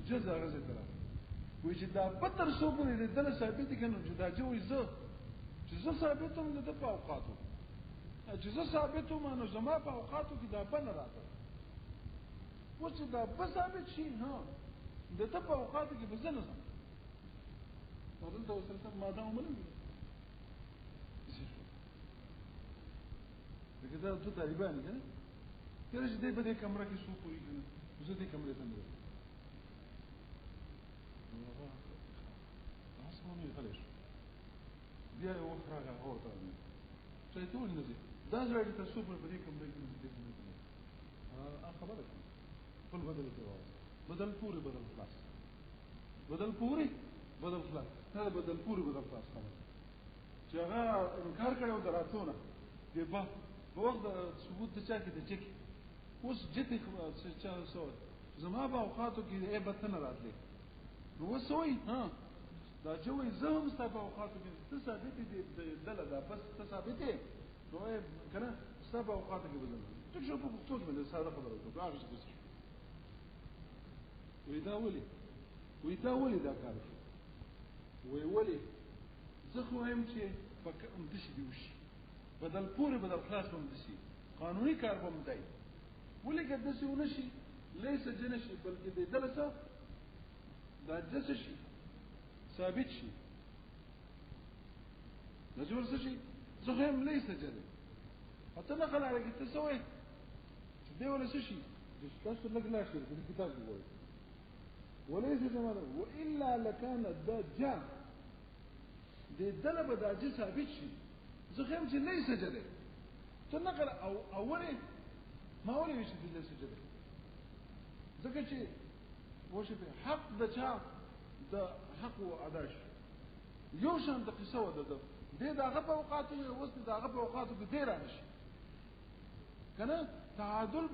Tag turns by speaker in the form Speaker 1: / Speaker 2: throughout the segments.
Speaker 1: جزء غزه ترى ويجي دا بتر صوبونه دل ثابت کنه جدا جو زه چې زه ثابتوم د په اوقاتو چې زه ثابتوم نو زما په اوقاتو کې دا بن راځي و چې دا به ثابت شي ها د ته په اوقاتو کې به زنه نو دلته وسره ما دا ومنم دغه دا ته طالبان دي کله چې دې په دې کمره کې سو پوری کنه زه دې کمرې ته نه اسمه نه خلاص بیا یو وخت راغی هو ته څه ته ولې نه دا زړه ته سو په دې کمرې کې دې نه خبره خپل بدل پوری بدل خلاص بدل پوری بدل خلاص دا بدل پوری بدل خلاص چې هغه انکار کړو دراتونه دی په وخت ثبوت ته چا کې ته چکی اوس جته چا سو زما په اوقاتو کې ای بتن راتلی نو وسوي ها دا جوې زم ست په اوقاتو کې څه ثابت دي دله دا بس څه ثابت دي نو کنه ست په اوقاتو کې بدل څه شو په څه باندې ساده خبره وکړه هغه څه وې دا ولي دا کار وې ولي زه خو هم چې پک امدشي دی وشي بدل پوری بدل خلاص هم دشي قانوني کار هم دی ولې کده څه ونشي ليس جنشي بلکې د دلته دا جس شي ثابت شي نجور څه شي زه هم ليس جده حتى نقل على التسوي دی ولا څه شي د تاسو لګ لا شي د کتاب دی وليس زمان والا لكان الدجال دي دلبه دا جس ثابت شي زخم چې ليس جده تنقل او اوله ما ولي وش دي ليس جده ځکه چې وشه په حق د چا د حق او اداش یو شان د قصه و د دغه په اوقاتو او دغه په اوقاتو کې ډیر راشي کنه تعادل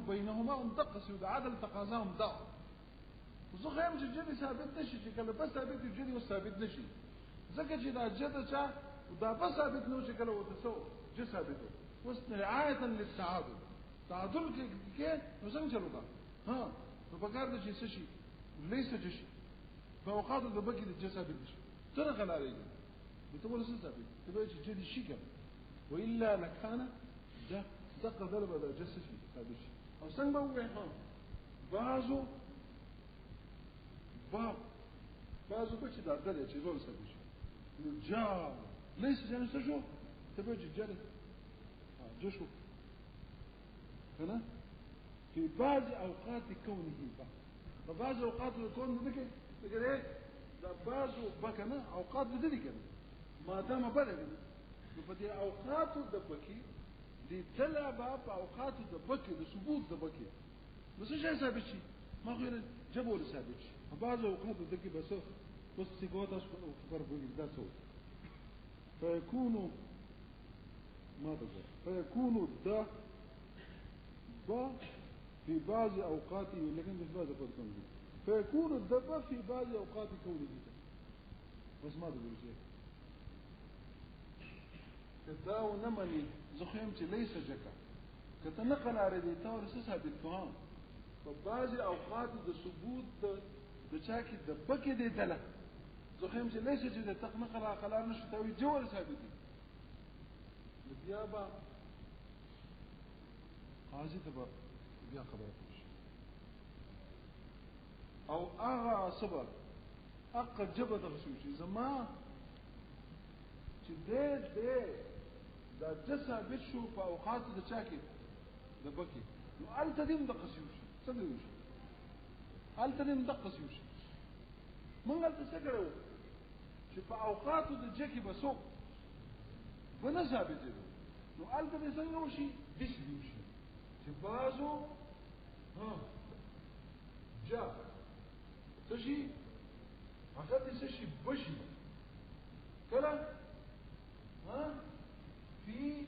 Speaker 1: بينهما منتقص وعدل تقاضاهم ضع زخم چې جدي ثابت نشي چې کله بس ثابت جدي او ثابت نشي ځکه چې دا جده چا دا بس ثابت نو چې کله وته سو چې ثابت وس رعايه للتعادل تعادل کې نو څنګه چلوګا ها نو پکار د چې شي ليس جشي په اوقاتو د بګي د ثابت نشي تر غلاري ته ول څه ثابت ته به چې جدي شي کړه والا لكان ده دقه ضربه د جسد ثابت شي او څنګه وې ها بعضو بچ دا دله چې زول ثابت شي نو جا ليس جنس شو تبج جل جشو هنا في بعض اوقات كونه بعض اوقات الكون دغه ايه دا بعض بکنه اوقات دې کنه ما دام بلغ نو په دې اوقات د بکی دي طلبه په اوقات د بکی د ثبوت د بکی نو څه شي ثابت شي ما غیر جبول ثابت شي په بعض اوقات دغه بس سیګوتاس پر بوګی دا څه فيكون ده في بعض اوقاته لكن مش بعض اوقاته فيكون الدب في بعض اوقات كونه بس ما تقول شيء كذا ونمني زخيمتي ليس جكا كتنقل على دي تاور اساسها بالفهم فبعض اوقات الثبوت د چاکي د بکې دي دله زخيمتي ليس جده تنقل على قلار نشتوي جوال ثابتي بیا با قاضي ته بیا خبره کوي او اغا صبر اق جبد غشوشي زما چې دې دا ثابت شو په اوقات د چاکي د بکی نو التدم د قسيوشي څه دی التدم د قسيوشي مونږ ته څه کړو چې په اوقات د جکی بسو بنا ثابت دي نو الته به څنګه وشي دش دی وشي چې بازو ها جا تشي هغه دې شي بشي کله ها في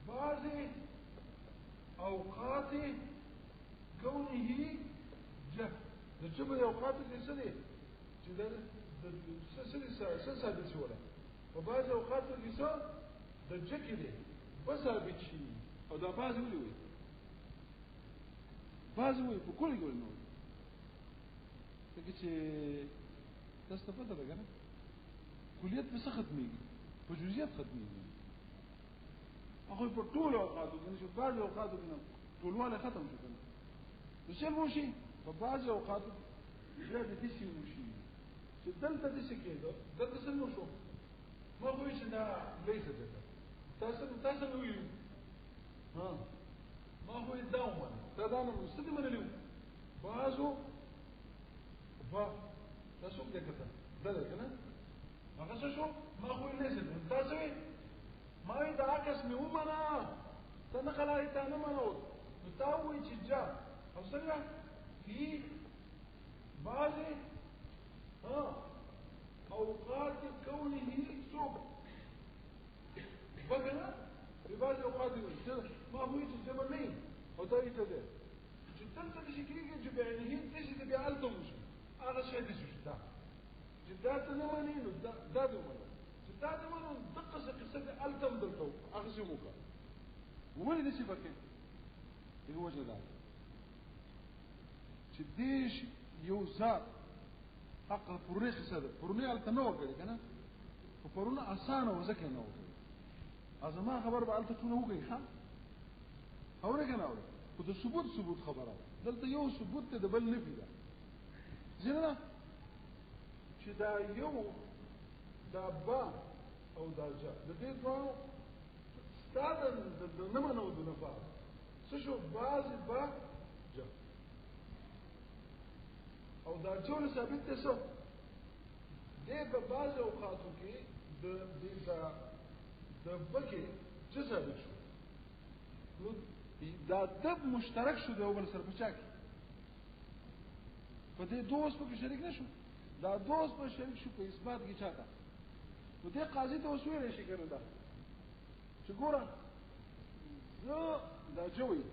Speaker 1: بعض اوقات كونه جه د جبه اوقات کې څه دي چې د څه ثابت شو په بعض اوقات کې څه د جکې دي بس ثابت شي او دا بعض وی په کلی ګول نو څنګه چې تاسو ته پته ده کنه کلیت په څه ختميږي په جزئیات ختميږي هغه په ټول اوقاتو کې چې بعض اوقاتو کې ټولواله ختم شو کنه نو څه وشي په بعض اوقاتو بیا د دې شي وشي چې دلته دې څه کېدو دلته څه نو شو ما خو چې دا لیسه ده تاسو نو ویلو ها ما هو الدوما دا نو ستدي منلو بعضو تاسو دې کته دا کنه هغه څه شو ما خو لیسه ده تاسو ما دا عکس مې ومنه ته نه خلای ته نه منو نو تا وایي چې جا او څنګه في بعض اوقات كونه سوق بقنا في بعض اوقات ما هو يجي الزمنين او ده يتده جدا تشي كيجي جبعنيه تشي تبيعلتم هذا شيء دي جدا جدا تنمنين ده دمنا جدا دمنا دقه قصه التم دلتو اخزموك وين دي سيبكه هو وجه ده چې دیش یو ځات حق پرونه قصه ده پرونه الته نو وکړي کنه په پرونه اسانه وځکه نه وکړي ازما خبر به الته ټول وګي ها اوره کنه اوره خو د ثبوت خبره دلته یو ثبوت ته د بل نفي ده ځنه چې دا یو دا با او دا جا د دې دوه ستادن د نمنو د نفا څه شو باز با جا او دا جول ثابت ده څه دې په بعض اوقاتو کې د بکه څه ثابت شو نو دا دب مشترک شو د یو بل سره په چا کې په دې دوست په شریک نشو دا دوست په شریک شو په اثبات کې چاته نو دې قاضي ته وسوي شي کنه دا چې ګوره زه دا جوړي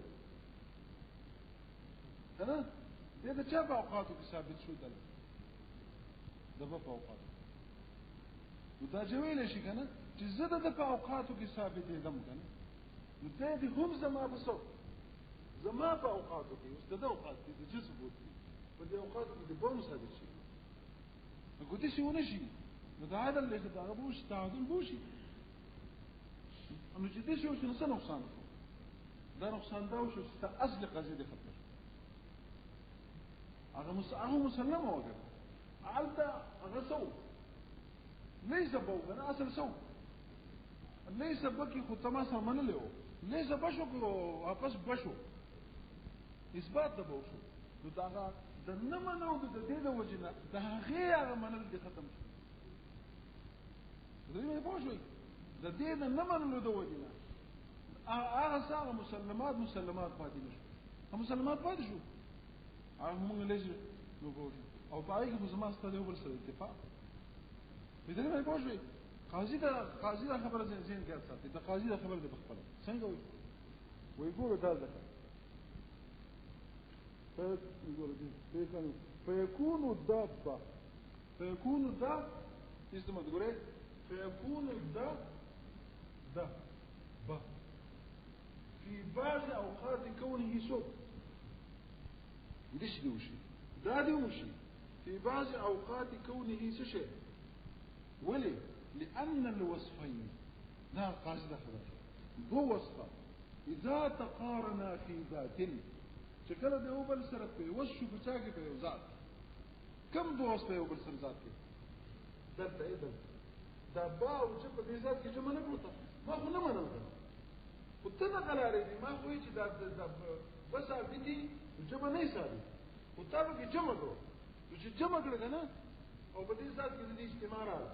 Speaker 1: کنه دې د چا په اوقاتو کې ثابت شو دل د په اوقاتو نو دا جوړي شي کنه چې زه د په اوقاتو کې ثابت دم کنه نو دې هم زما په څو زما په اوقاتو کې اوس د اوقات دې د جسم بوتي په دې اوقاتو کې د بونو ثابت شي نو ګوتې شي ونه شي نو دا عادل له دا غوښ تعادل بوشي نو چې دې شي څه نقصان دا نقصان دا شو چې اصل قضیه دې ختم هغه مسلمه وګړه علته هغه سو ليس بوغنا اصل سو ليس بکی خو تماسه منلو ليس بشو کو واپس بشو اثبات د بوشو نو دا د نمنو د دې د وجنه دا غیر منل دي ختم شو دوی نه پوښوي د دې د نمنلو د وجنه هغه څنګه مسلمات پاتې نشو هم مسلمات پاتې شو هغه موږ لږ نو پوښو او پای کې زما ستاسو بل سره اتفاق دې نه پوښوي قاضي دا خبره زين کې ساتي دا قاضي دا خبره د بخبل څنګه وي ګورو دا ځکه فيكون الدابة اسمه تقولي فيكون الدابة في بعض أوقات كونه سوق ليش دوشي دوشي في بعض أوقات كونه سشيء ولي لأن الوصفين لا قاصد خبر دو وصفة إذا تقارنا في ذات شكل ده هو بل سر په وشو بچاګه په یو ذات کم دوست په یو بل سر ذات کې دلته اې دا با او چې په دې ذات کې چې منه کوته ما خو نه منم خو ته نه غلارې دي ما خو چې دا بس ابدي چې ما نه ساري او تاسو کې جمع کړو چې جمع کړل کنه او په دې ذات کې دې اجتماع راځي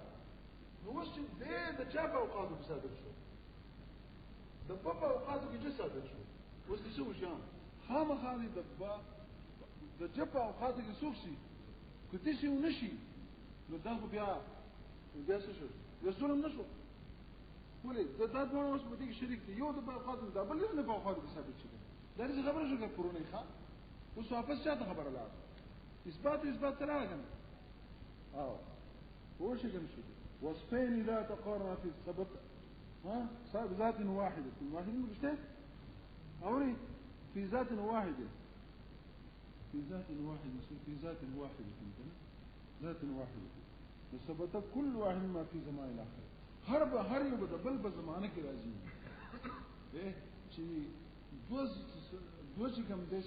Speaker 1: نو وش دې د چا په اوقاتو کې ثابت شو د په اوقاتو کې چې ثابت شو اوس دې څه وشام خامخالي د جپا او خاطر کې سوق شي کته شي ونشي نو دا خو بیا څه شو یو ظلم نشو ولې دا دوه اوس په دې کې شریک دي یو د په خاطر دا بل نه په خاطر کې ثابت شي دا لري خبره شو کې پرونه ښه اوس واپس چاته خبره لا اثبات تراغن هو شيء جمشي وصفين لا تقارن في سبب صار ذات واحده مش أوري في ذات واحدة في ذات واحدة في ذات واحدة ذات واحدة ثبت كل واحد ما في زمان الآخر هر یو د بل په زمانه کې راځي چې دوه کوم دي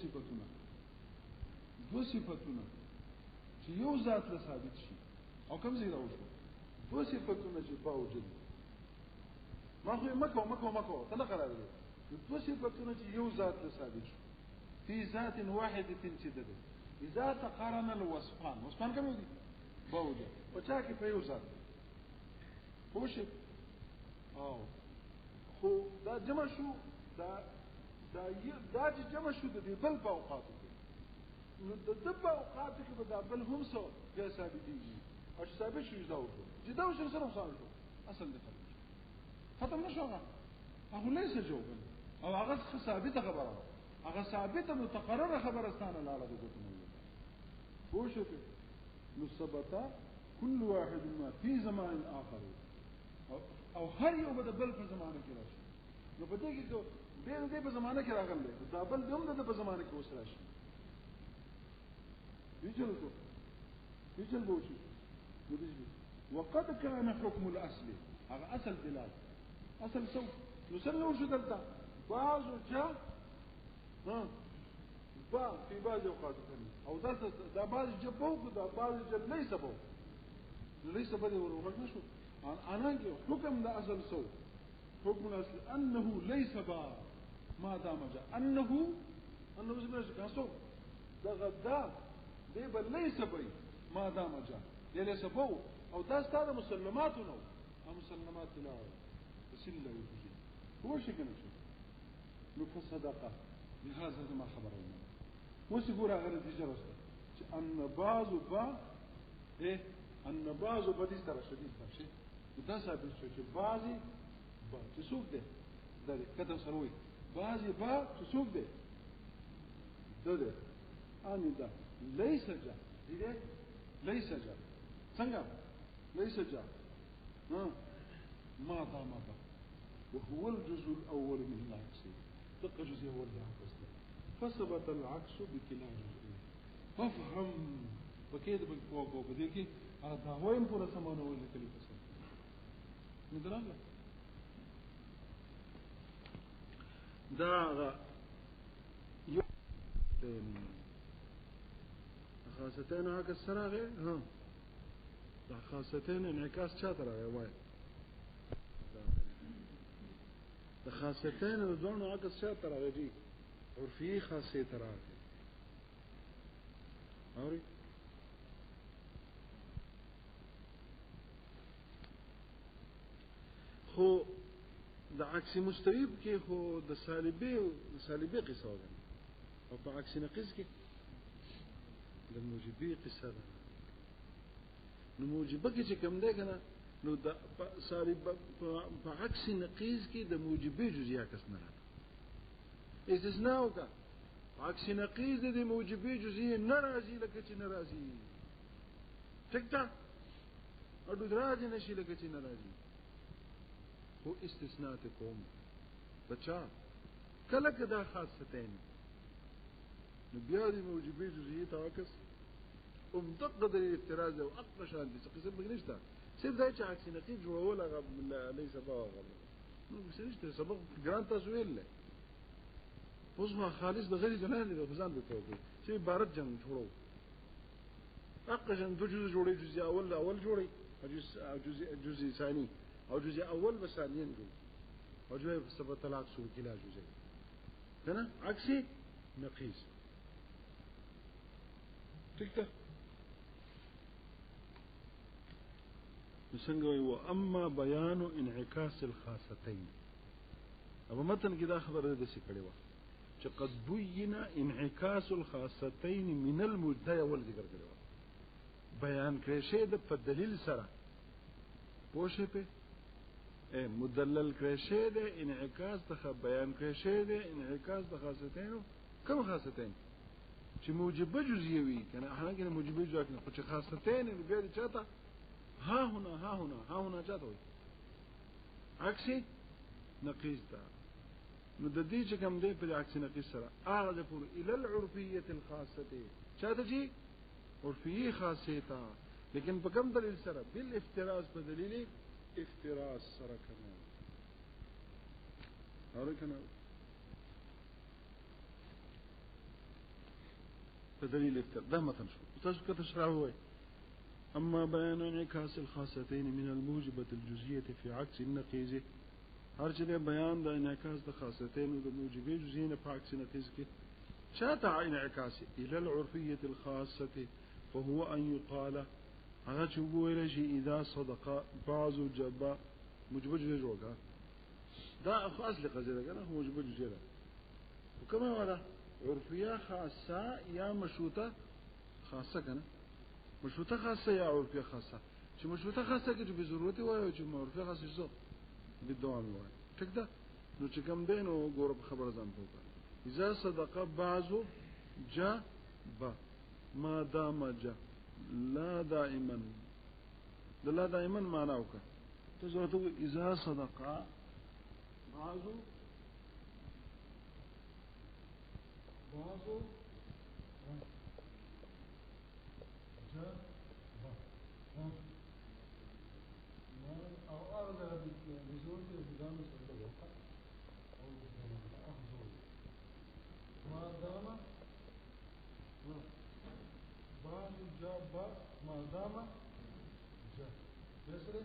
Speaker 1: صفاتونه چې یو ذات له ثابت شي او کوم ځای راوځي دوه صفاتونه چې باوجود ما خو مکو ته قرار دي دوه صفاتونه چې یو ذات له ثابت شي في ذات واحدة چې ده اذا تقارن الوصفان کوم دي باوجود او چا کې په یو ذات خوش خو دا جمع شو دا جمع شو د دې بل په اوقاتو کې نو د په اوقاتو کې به دا بل هم څو بیا ثابتېږي او چې ثابت شو دا وشو چې دا وشو سره وصل شو اصل دې ختم نشو هغه ليس جوابا او هغه ثابته خبره هغه ثابته متقرره خبره ستانه لاله د کوم خوش نو ثبت كل واحد ما في زمان آخر او هر یو به د بل په زمانه کې راشي نو په دې کې به دې په زمانه کې راغلی دا بل هم د په زمانه کې اوس راشي يجل بوشي وقد كان حكم الاصل هذا اصل دلال اصل سو نسميه وشو دلتا بعض جاء في بعض اوقات او ده بعض جبوك ده بعض جل ليس بده وروح نشو انا حكم ده اصل سو حكم الاصل انه ليس با ما دام جاء انه زمرش كاسو ده غدا ده بل ليس بي ما دام جاء ليس بو او ده ستاره مسلمات نو مسلمات لا بسله وجه هو شكل نو فصدقه لهذا ما خبرنا وسيقول غير النتيجه راسته ان بعض ان بعض بدي ترى شديد شيء دا ثابت شو چې بعضي با څوک ده دا کته سروي بعضي با څوک ده ده ان دا ليس جا دې ليس جا څنګه ليس جا ما دام با وهو الجزء الاول من العكس دقه جزء اول العكس فثبت العكس بكلا جزئين فافهم وكيد بالفوق وبديكي هذا وين پورا سمانه ولې کلی پس ندران دا یو خاصتين هاك السراغي دا خاصتين انعكاس شاطر وای دا خاصتين ودون هاك الشاطر غدي عرفي خاصيه تراغي اوري خو د عکس مستریب کې خو د سالبي قصه ده او په عکس نقیض کې د موجبي قصه ده نو موجبه کې چې کوم ده کنه نو د سالب په عکس نقیض کې د موجبي جزئیه کس نه راځي استثناء وکړه عکس نقیض د موجبي جزئیه نه راځي لکه چې نه راځي ټیک ده اډو راځي نشي لکه چې نه راځي هو استثناء کوم بچا کله کدا خاصتين نو بیا دې موجبي جزئیه تاکس دقه د اعتراض او اقصى شان دي څه بغنيشتا صرف دا چې عکس نقيض جوړول ليس باغ نو مشرشته سبق ګران تاسو ویل اوس ما خالص د غیر جنان د خزان په توګه چې عبارت جنگ جوړو اقصى جن د جزء جوړي جزء اول جوړي جزء ثاني او جزء اول بثانيين دول او جزء ثبت طلاق سو كلا جزء هنا عكسي نقيس تكته نسنگوي واما بيان انعكاس الخاصتين ابو متن کې دا خبره ده چې کړي و چې قد بين انعكاس الخاصتين من المبتدا والذكر کړي و بیان کړي شه د په دلیل سره پوښې په مدلل کړي شه د انعکاس د بیان کړي شه د انعکاس د خاصتين کوم خاصتين چې موجبه جزئیه وي کنه هغه کې موجبه جزئیه نه چې خاصتين بیا د چاته ها هنا چاته وي عکسي نقیض ده نو بیا د چاته ها هنا ها هنا ها هنا چاته وي عکسي نقیض ده نو بیا د چاته ها هنا ها هنا ها هنا چاته وي عکسي نقیض ده نو بیا د چاته ها هنا ها هنا ها هنا چاته وي عکسي نقیض ده نو د دې چې کوم دی په عکس نقیص سره هغه د پور الى العرفيه الخاصه چاته جی عرفيه خاصه تا لیکن په کوم دلیل سره بالافتراس په دلیل افتراس سره کنه اورئ کنه په دلیل افتراس دا متن شو تاسو کته شرح وای اما بيان انعكاس الخاصتين من الموجبه الجزئيه في عكس النقيض هر چې بیان د انعکاس د خاصتين او د موجبه جزئيه په عکس نقیض کې شاته انعكاس الى العرفيه الخاصه فهو ان يقال هغه چې وګورئ چې اذا صدق بعض جبا موجبه جزئيه جوړه دا خاص لقضيه ده کنه موجبه جزئيه ده وكما ولا عرفيه خاصه یا مشروطه خاصه کنه مشروطه خاصه یا عرفيه خاصه چې مشروطه خاصه کې به ضرورت وایو چې عرفيه خاصه څه بدوام وایي ټیک ده نو چې کوم دین او ګور خبر ځان پوکا اذا صدق بعض جاء ما دام جاء لا دائما لا دائما معنا وکړه ته ضرورت اذا صدق بعض جاء أو أرد بزور بدام سلطة أو أخذ ما دام بعض جاب ما دام جاء يسري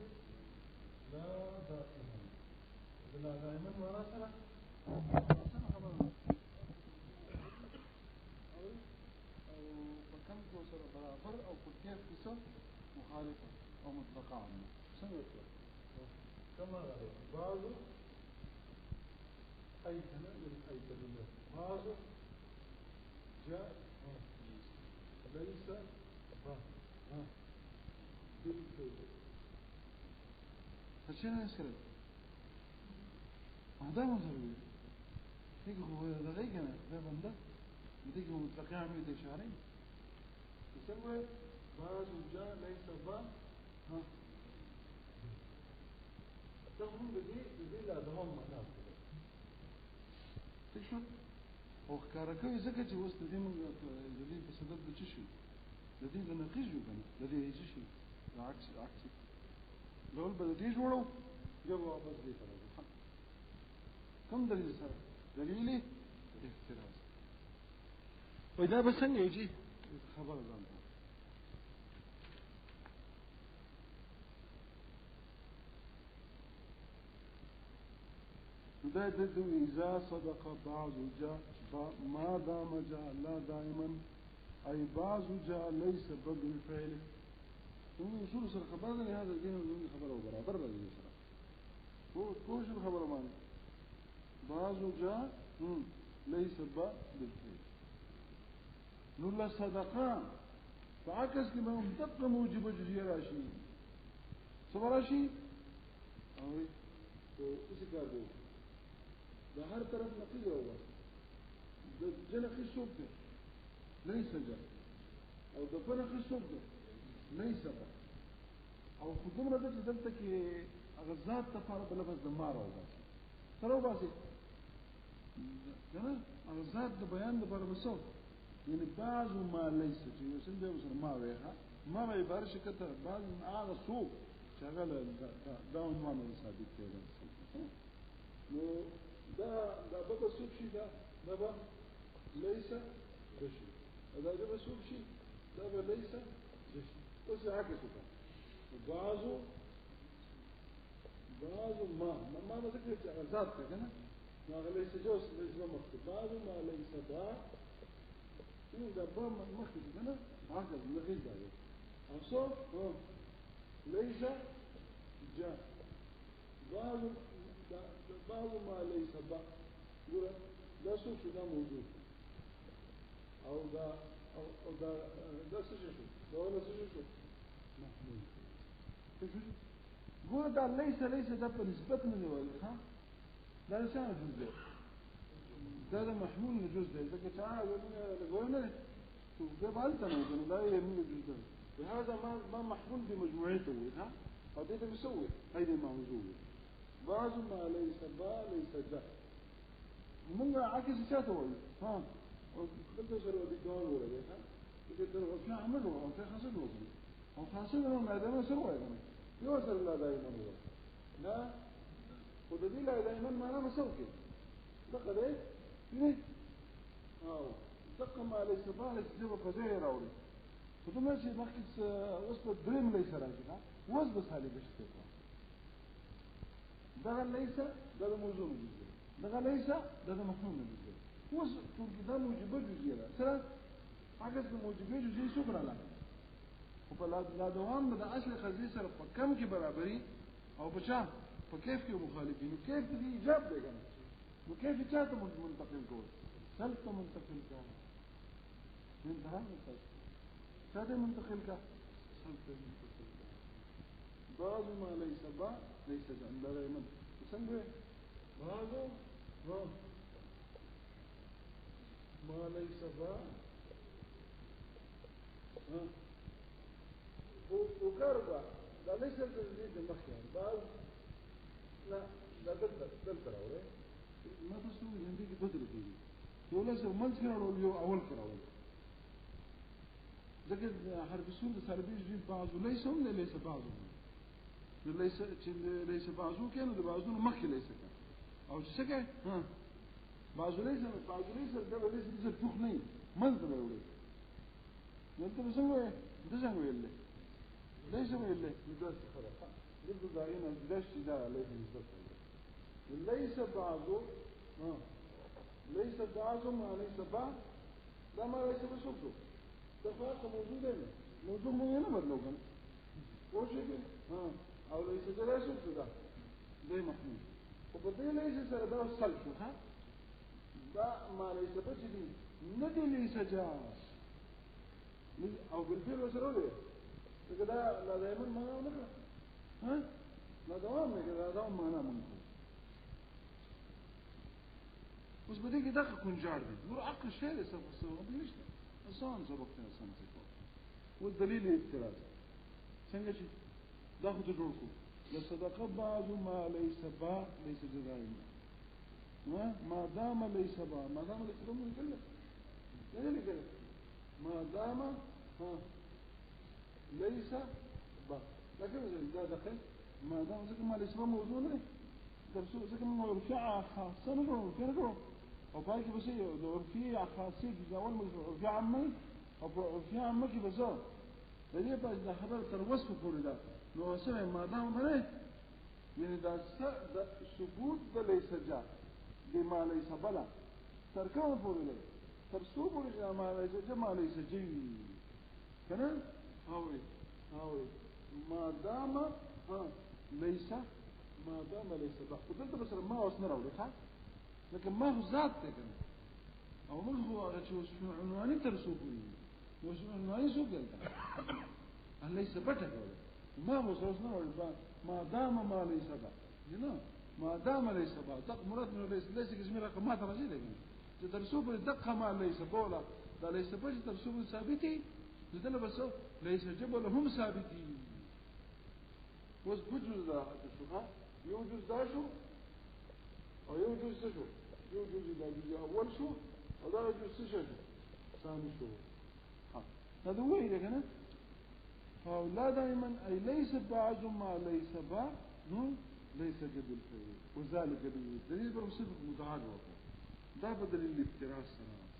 Speaker 1: لا دائما لا دائما ولا سنة أو بكم توصل برابر أو كيف تصل مخالفة أو مطلقة عنه سنة كما بعض أيتنا من أيتنا بعض جاء ليس بالفعل فشنا نسكره هذا ما ضروري تيجي هو هذا غيرنا ده بنده بتيجي مطلقة عملية إشارين يسمى بعض جاء ليس تفهم بدي لا دوام معنا تشوف او ښکارا زکه چې اوس د دې موږ د دې په سبب د چی شي د دې د نقیض جو کنه د دې هیڅ شي عکس لول به دې جوړو یو واپس دې سره کوم دلیل سره دلیل افتراض ودا به څنګه یږي خبر ځان ده إذا صدق بعض جاء ما دام جاء لا دائما أي بعض جاء ليس بدل الفعل هم يصول سر خبر هذا الدين من خبره برابر لازم يسرع هو كوش الخبر معنى بعض جاء ليس بدل الفعل نولا صدقان فعكس كما مدق موجب جزية راشي سبا راشي أوي تو اسی کار دو ده هر طرف نقیض ہوگا ده نقیض سوک ده نہیں سجا او ده پر نقیض سوک ده نہیں سبا او خودم رده چه دلتا که اغزاد تفارا بلفظ ده مارا ہوگا سرو باسی اغزاد ده بیان ده بار بسو یعنی بعض ما لیس چه یوسن بے بسر ما ویخا ما وی بارشکتا بعض آغا سوک شغل داون معنی ثابت کېږي نو دا بابا سوق شي دا بابا ليس بشي دا بابا سوق شي دا بابا ليس بشي اوس عكس وکړه بعض ما ذکر چې ذات ته کنه نو ليس جوز ليس مكتوب بعض ما ليس دا نو دا بابا مكتوب کنه هغه لغې دا اوسو ليس جاء بعض ما ليس با يقول لا سوق ده موجود او ده سجن ده ولا سجن محمول هو ده ليس ده بنسبة من الوالد ها لا لسان جزء ده محمول من جزء اذا كنت قلنا ده بالتنا لا يهم الجزء وهذا ما محمول بمجموعته ها هذا بيسوي هيدا موجود بعض ما ليس با ليس جاء موږ عکس چاته وایو ها او دلته سره دې کار وایي ها دې ته وفي عمل او في حاصل وایي او حاصل نو ماده سره وایي یو سره لا دایما وایي لا خود دې لا دایما معنا مسوي کې دغه دې نه او دغه ما له سباله چې په فزای راوړي خو دومره چې مخکې اوس په دریم ليس راځي ها اوس به سالي بشته دغه ليس دغه موضوع دی دغه ليس دغه مفهوم دی اوس ټول کې دا موجبه جزئیه ده سره هغه د موجبه جزئیه څو کړه او په لا دوام د اصل قضیه سره په کم کې برابرۍ او په چا په کیف کې مخالفین کیف دې ایجاب دی کنه نو کیف چاته منتقل کول سلف منتقل کا من ده چاته منتقل کا سلف منتقل کا بعض ما ليس با ليس عند غيمن څنګه بعض ما ليس با وقربا لا ليس التجديد المخيار بعض لا دلت راوړي ما تاسو هندي کې بدل کیږي یو لږ منځ کې راوړل یو اول راوړل ځکه حرف سور د سربي جديد بعض ليس هم ليس بعض ليس بعضو كانوا د بعضو مخکې ليس او څه کوي ها بعض ليس دا ليس د فوق نه منځ ته وړي نو ته څنګه د څنګه ویل ليس ویل دا خبره دغه ځایونه د شي دا ليس ليس بعضو ليس بعض ما ليس بعض دا ما ليس بشوفه ده فرق موجود هنا موضوع مو هنا بدلو کنه وشي ها او ليس ده شوف ده محمود وبدي ليس سره ده صلح ها ده ما ليس بجدي ندي ليس جاس او بالفعل وسره له كده لا دائما ما نقرا ها لا دوام كده دوام معنا منكم بس بدي كده كون جارد نور عقل شيء لسه بس ليش انسان سبقتنا انسان سبق والدليل الاعتراض څنګه چې دا خو جوړ کو لصدق بعض ما ليس با ليس جزائما ما دام ليس با ما دام ليس با مكلف لا كده ما دام ليس با لكن ده دخل ما دام ذكر ما ليس با موضوع نه درسو ذكر مرفع خاصه نقول كده او باقي بس لو في خاصيه جوال مرفع عامه او مرفع عامه کې بزو دې په د خبر تر وصف پورې ده نو سره ما دام باندې یعنی دا ثبوت د ليس جاء بما ليس بلا تر کوم پورې ده تر څو پورې ما ليس جاء ما ليس جي کنه او ما دام ليس ما دام ليس با قلت بس ما وصلنا راوړي ښا لكن ما هو ذات ته کنه او موږ هو هغه چې عنواني تر څو پورې نو عنواني څو دلته ليس بټه ما هو وصلنا راوړي ما دام ما ليس با نه ما دام ليس با دق مراد نو ليس کې رقمات راځي لګي چې تر څو پورې دقه ما ليس بولا دا ليس بټ تر څو ثابتي ځدل بس ليس جبل هم ثابتي وس بجوز دا شو یو جز دا شو او یو جز شو یو جز دا دی اول شو او دا جز شو ثاني شو هذا هو اذا كان او لا دائما اي ليس بعض ما ليس با ليس جبل فيه وذلك بالدليل برصف متعارض دا بدل الافتراس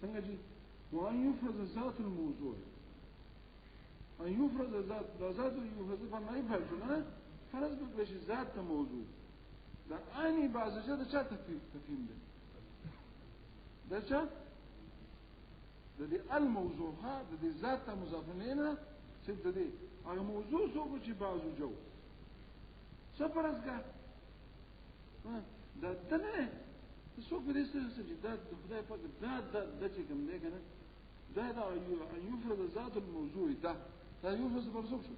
Speaker 1: څنګه جي وان يفرض ذات الموضوع ان يفرض ذات يفرض فما يفعل فرض بكش ذات موضوع دا اني بعض جدا چا تفهيم ده چا ده دي الموضوع ها ده دي ذات مضاف اليها چې ده دي هغه موضوع څوک چې بعضو جو سفرزګه دا دنه څوک دې څه چې دا خدای پاک دا چې کوم دی کنه دا ان يفرض ذات الموضوع دا يفرض برزق شو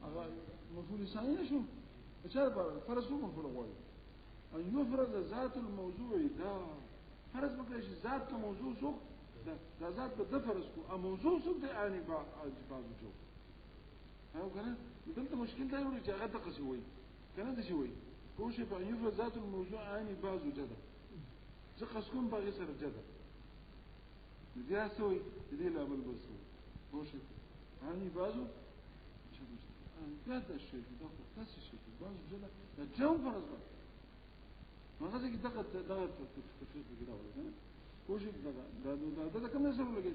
Speaker 1: هغه مفعول ثاني شو اشاره فرض شو مفعول اول ان يفرض ذات الموضوع دا فرض بکړي چې ذات کا موضوع شو دا ذات په فرض کو ا موضوع شو دی اني بعض جو هاو کنه دلته مشکل دا یو چې هغه تقسوي کنه دا شوی کوشش په ان يفرض ذات الموضوع اني بعض جدا زه قسم باغي سره جده بیا سوې دې لا بل بس وشه اني بازو بیا د شي دا تاسو شي بازو جده دا جام فرض ده ما غواړم چې دا تفصیل وګورئ ولې وشه دا کوم څه ولګي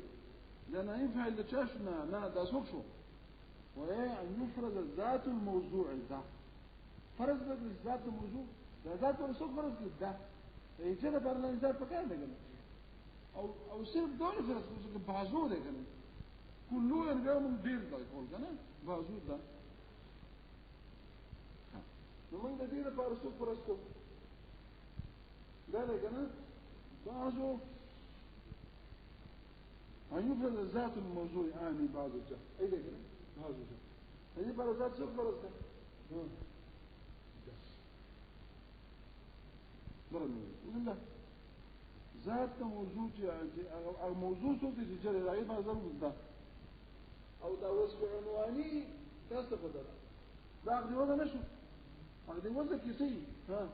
Speaker 1: لا نه ينفعل لتشاشنا لا دا سوق شو وهي أن يفرض ذات الموضوع ده فرض ذات الموضوع ده ذات ولا سوق فرض ده يجي ده برنا ذات بكام ده او صرف دول فرض بازو ده كده كله يرجع من دير ده يقول كده بازو ده ومن ده دير بارسوق فرض ده كده بازو أن يفرض ذات الموضوع يعني بعض الجهل أي ده كده بعض الجهل هذه بعض ذات شو فرض ده لا ذات موضوع يعني الموضوع صوت الجري رأي ما ضرب ده أو ده وصف عنواني تستفدر ده أخذ وضع نشو أخذ وضع كيسي ها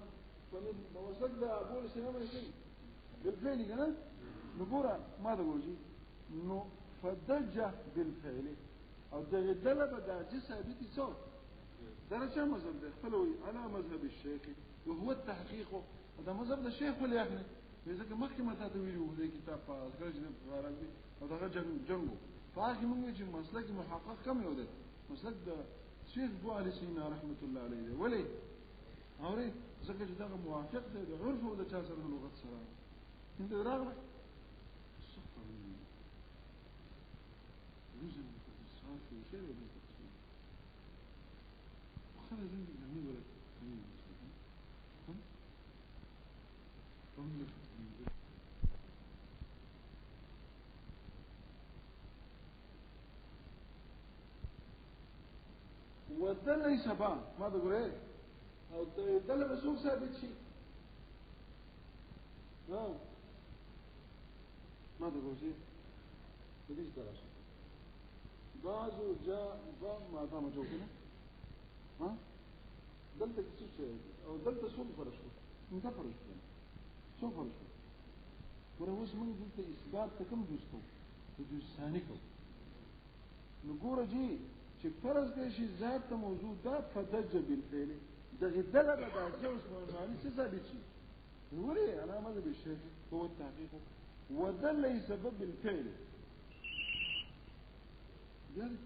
Speaker 1: فموصلك ده أبول السلام يسي بالفعل كده نقول ماذا قولي إنه فدجة بالفعل أو دغدلة بدأ ثابت صوت درجة مذهب اختلوا على مذهب الشيخ وهو التحقيق هذا مذهب الشيخ ولا يعني إذا كان محكمة تدويره ذي كتاب فاضل عربي أو ده جنبه فاخي من يجي مسلك محقق كم يودد مسلك الشيخ بو علي سينا رحمة الله عليه ولي أوري زكاة ده موافق ده عرفه وده تاسر اللغة السلام انت راغب السخطة من رجل الصار في شيء ولا تقصير وخلى ذنب الجميل ولا تقصير والدل ليس بان ما تقول ايه او الدل بسوق ثابت شيء ما تقول شيء بديش دراسة بعضو جاء ما دام جوكنا دلتا كسو شيء او دلتا سوق فرشو انت فرشو سوق فرشو وروز من دلتا اثبات تكم جوستو جوز ثاني کو نقول جي چې فرض دی چې ذات موضوع ده فدج بالفعل ده غدله ده جوز معنی څه ثابت شي ولي انا ماذا بالشيخ هو التحقيق ودل سبب بالفعل يعني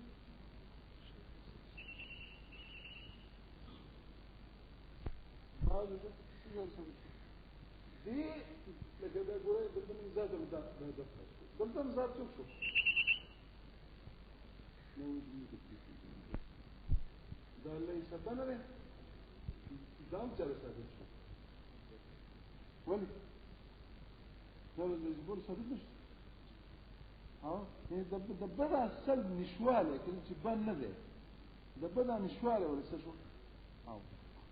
Speaker 1: هذا دي لكن بقول بالمن زاد ده ده زاد شوف ده ليس بنره دام چره ثابت شو ولي ده اللي يقول ثابت مش يعني ده بدا سلب نشواله كده تبان نه ده بدا نشواله ولا شو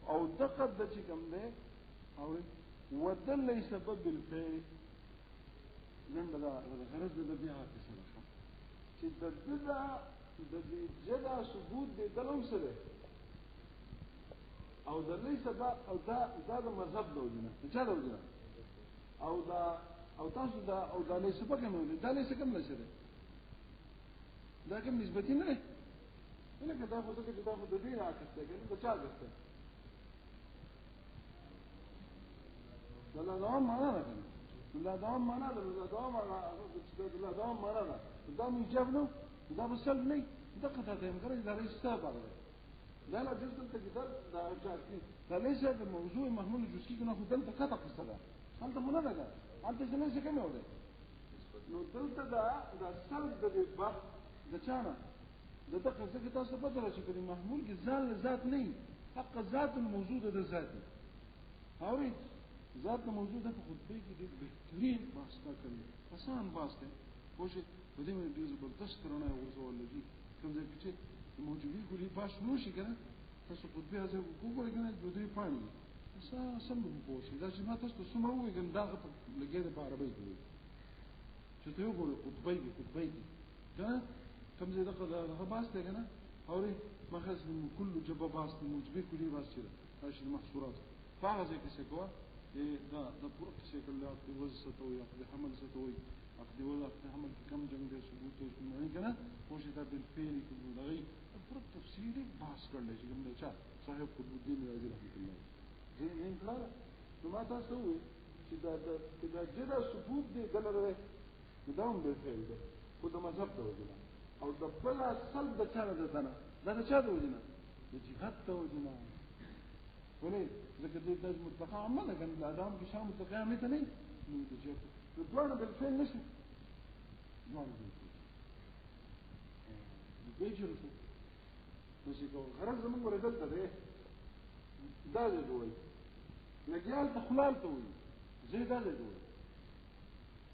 Speaker 1: او دقت ده چې کوم ده او ودل سبب بالفعل نن دا غرض ده بیا څه شو چې د جدا ثبوت دې دلوم سره او د ليس با او دا د مذهب دوجنه چا دوجنه او دا او تاسو دا او دا ليس په کومه دا ليس کوم نشه ده دا کوم نسبتي نه نه کدا خو څه دا خو د دې راکسته کنه دا چا راکسته دا دوام معنا نه کنه دا دوام معنا ده دا دوام معنا ده دا من جبنه دا بسلب نه دقت هذا مقرر ده ليس سابق لا جزء التجديد ده جاكين ده ليس الموضوع محمول الجزئي كنا خدام تكاتك في الصلاة أنت منافق أنت سنين كم يوم لو دلت ده سلب ده بيبقى ده كنا ده دقت زي كده سبب شكل محمول جزال ذات نہیں حق ذات الموجودة ده ذاتي هاوي ذات الموجودة في خطبه كده بهترين باستا كله آسان باسته وش بدي من بيز بلتش كرنا وزول لجي كم زي كده موجودين كلي باش نوشي كده تاسو خطبه هذا وګورئ کنه دوی پانی سم بوشي دا چې ما تاسو سمو وي ګن دا لګیده په عربی کې چې ته وګورئ خطبه دا كم زي دقه باسته کنه اوري مخز من كل جبه باسته موجبه كلي باسته هاش المحصورات فاغه زي كده دا پورا کسی کرده عقد وز ستوی عقد حمل ستوی عقد وز عقد حمل کی کم جنگ دے ثبوت ہے اس میں کنا کوشش دا بالفعل کی بودائی پورا تفصیلی بحث کر لے چې کوم دا چا صاحب قطب الدین رازی رحمۃ اللہ زين نه کړه نو ما تاسو وې چې دا جدا ثبوت دی دلته دا هم بالفعل دی خو د مذهب ته وجنه او د بل اصل د چا نه ده دا چا ته وجنه د جهاد ته وجنه ولې ځکه دې د مطلقه عمله کنه د ادم کې شامل مطلقه عمله نه نو د جهاد د دوه بالفعل نشو دوه بالفعل د بيجر شو نو چې غرض زموږ ورته ده دا دې دوی لګیال ته خلال ته وي زه دا دې دوی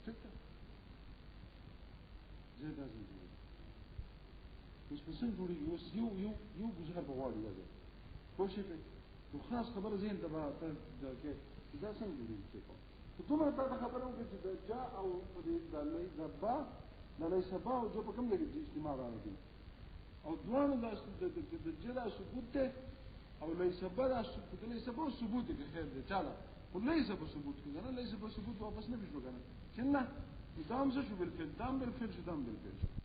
Speaker 1: څه زه دا دې دوی اوس په څنګه جوړي یو گزار په واړی راځي کوشش وکړئ نو خاص خبره زين ته دا کې دا څنګه جوړي څه ته دومره تا خبره وکړه چې جا او د لای زبا د لای سبا او جو په کوم لګي چې اجتماع راځي او دوه د جلا ثبوت ته او ليس بلا ثبوت ليس بو ثبوت کې خیر دی چاله وليس بو ثبوت کې نه ليس بو ثبوت واپس نه بيشو کنه کنه دام څه شو بالفعل دام بالفعل شو دام بالفعل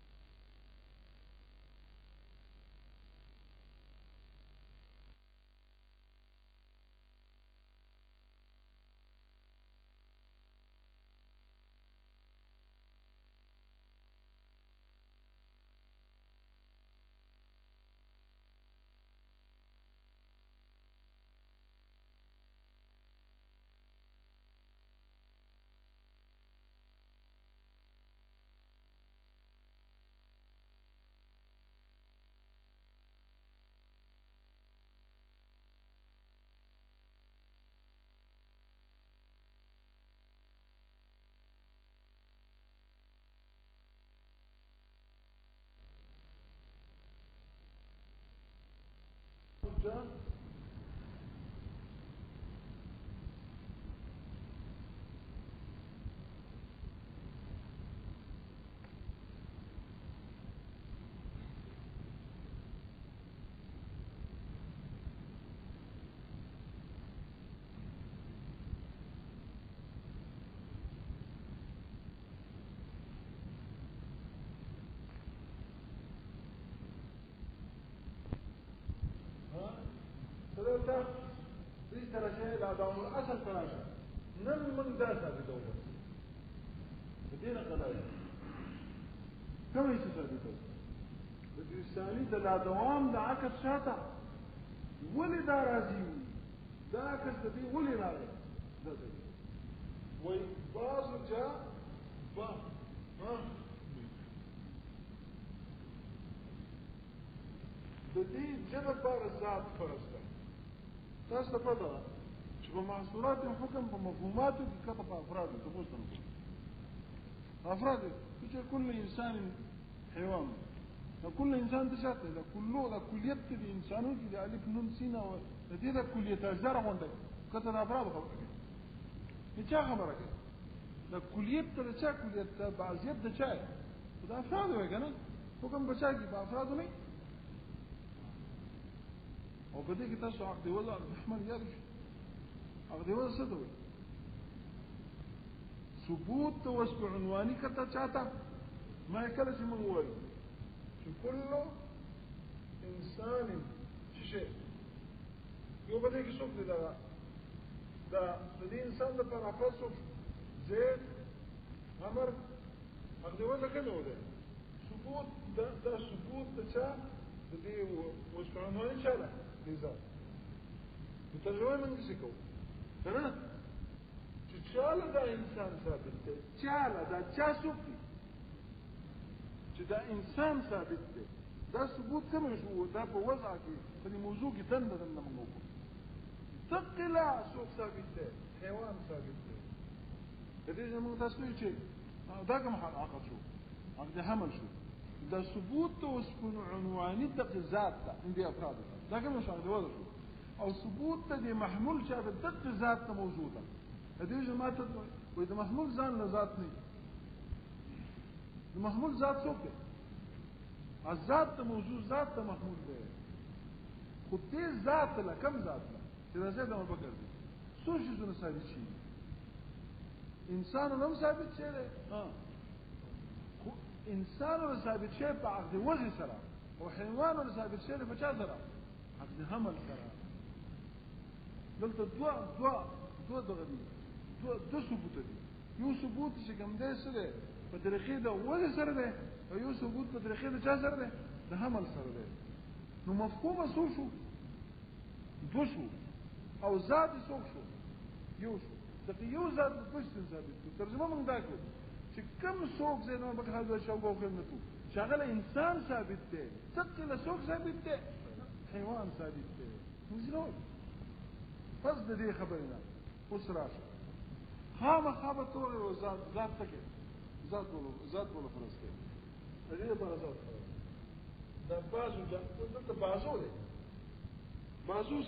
Speaker 1: سلطة دي ترشاه لا دام الأصل ترشاه نم من داسة بدوبة بدينا قضايا كم يسوسا بدوبة بدرساني دا دوام دا عكس شاتا ولي دا رازي دا عكس دي ولي رازي دا دي ويبازو جا با دي جنب بار الزاد فرستا تاسو ته پته ده چې په محصولات حکم په مفهوماتو کې کته په افرادو ته پوښتنه کوي افراد چې كل انسان حيوان كل انسان تشاته ده كله ده كليت دي انسانو کې د الف نون سین او د دې د کلیت اجزا غونډه کته د افراد خبره کوي چې خبره کوي د کلیت ته چا کلیت ته بعضیت د چا د افراد وي کنه حکم بچا کې په افراد نه او په دې کې تاسو عقد وضع محمل یاد شي عقد وضع څه دی ثبوت وصف عنواني کته چاته ما کله چې موږ وایو چې کله انسان شي یو په دې کې څوک دی دا دې انسان د پر افاسو زید امر عقد وضع کنه وده ثبوت دا ثبوت ته د دې وصف عنواني چاله ذات بترجمه من څه کو کنه چې چاله دا انسان ثابت دی چاله دا چا څوک دی چې دا انسان ثابت دی دا ثبوت کوم شو دا په وضع کې په موضوع کې دنده موضوع ثقلا څوک ثابت دی حیوان ثابت دی د دې زموږ تاسو چې دا کوم عقد شو عقد حمل شو دا ثبوت وسكن عنواني دقه ذات ده عندي افراد دا کوم شاهد ولا شو او ثبوت ته محمول شاهد دقه ذات ته موجوده هدي جماعت وي د محمول ځان له ذات نه د محمول ذات څوک دی الذات ته موجود ذات ته محمول دی خو دې ذات له کم ذات له چې زه د ابو بکر دي څو شیزونه ثابت شي انسان هم ثابت شي خو انسان ثابت شي په عقد وضع سره او حیوان ثابت شي په چا سره عقد حمل سره دلته دوا دغه دي دو ثبوت دي یو ثبوت چې کوم دی سره په طریقې د وضع سره دی او یو ثبوت په طریقې د چا سره دی د حمل سره دی نو مفهوم څه شو دو شو او ذات څوک شو یو شو د یو ذات په پښتون ثابت ترجمه موږ دا کوو چې کوم څوک زینو په حاضر شو او خدمتو شغله انسان ثابت دی ثقل څوک ثابت دی حیوان ثابت دی نو پس د دې خبرونه اوس راشه خامخا ټول ذات تکي ذات ولو فرسته دې په ذات دا بازو د بازو دی بازو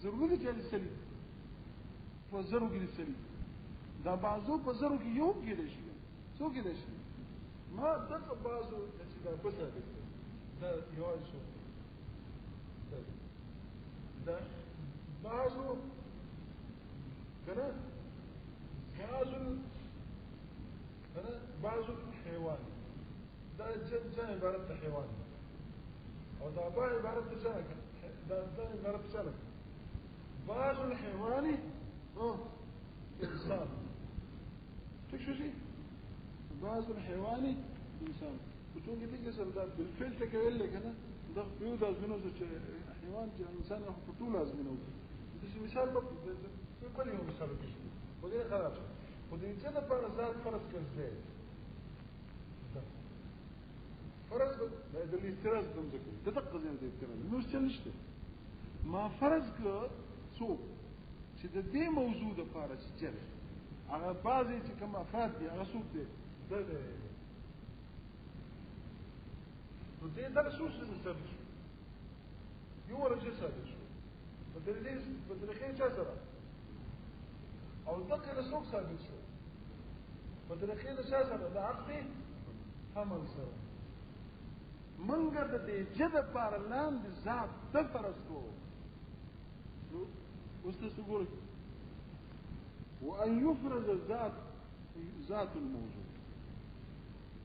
Speaker 1: ضروري کې لسلی په زرو کې لسلی دا بازو په زرو کې یو کې دی شي څو کې دی شي ما دغه بازو چې دا بسه دی دا یو شو دا بازو کنه بعض الحيوان ده جن عبارة حيوان او ده باع عبارة شرك ده عبارة شرك بعض الحيوان انسان تكشو شيء بعض الحيوان انسان وتقول لي تجلس بالفعل تكوين لك انا ده بيوضع لازمينه حيوان انسان ياخذ طول لازمينه ده مثال في كل يوم مثال كشي ودي خلاص ودي كده فرض فرض كذا فرض ده الاستراز ده ذكر تدقق زي الاستراز مش تلشته ما فرض كده سو چې د دې موضوع د پاره چې چل هغه بعضي چې کوم افراد دي هغه څوک دي ده نو دې دا څه څه ثابت شو یو ورته ثابت شو په طریقې چا سره او دقه له څوک ثابت شو په طریقې له چا سره د عقد حمل سره منګه د دې جده پارلان د ذات د فرض کو واستسقول وأن يفرز ذات الموضوع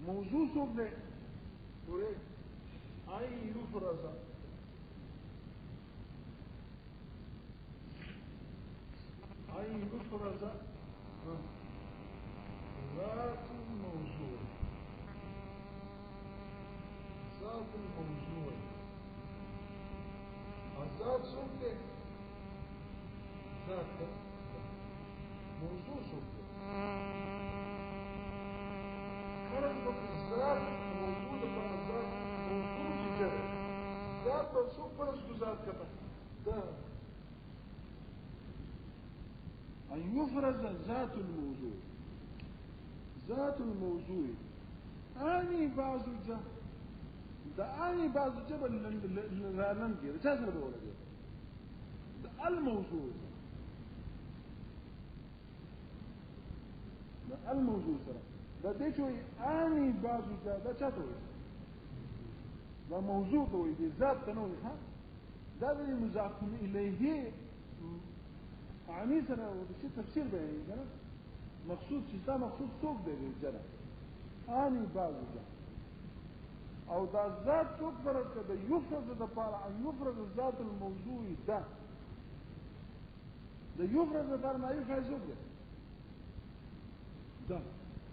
Speaker 1: موضوع صوب ده أن يفرز ذات الموضوع الذات صوب ده ذات موضوع شوفه خرج بالذات موجودة في الذات موضوع جدا ذات منصوب فرس ذات كذا ده أن يفرز ذات الموضوع آني بعض الجهة ده آني بعض الجبل لا ننجي ده تاسر بقوله ده الموضوع الموضوع سره دا دې چې اني بعضو دا چاته وي دا موضوع ته وي دې ذات ته نه وي ها دا دې مضاف الیه عامي سره او د تفسیر به نه مقصود چې دا مقصود څوک دی جره اني بعضو او دا ذات څوک برکه د یفرض د پاره ان یفرض ذات الموضوع ده د یفرض د پاره نه یو ځای څوک دی ده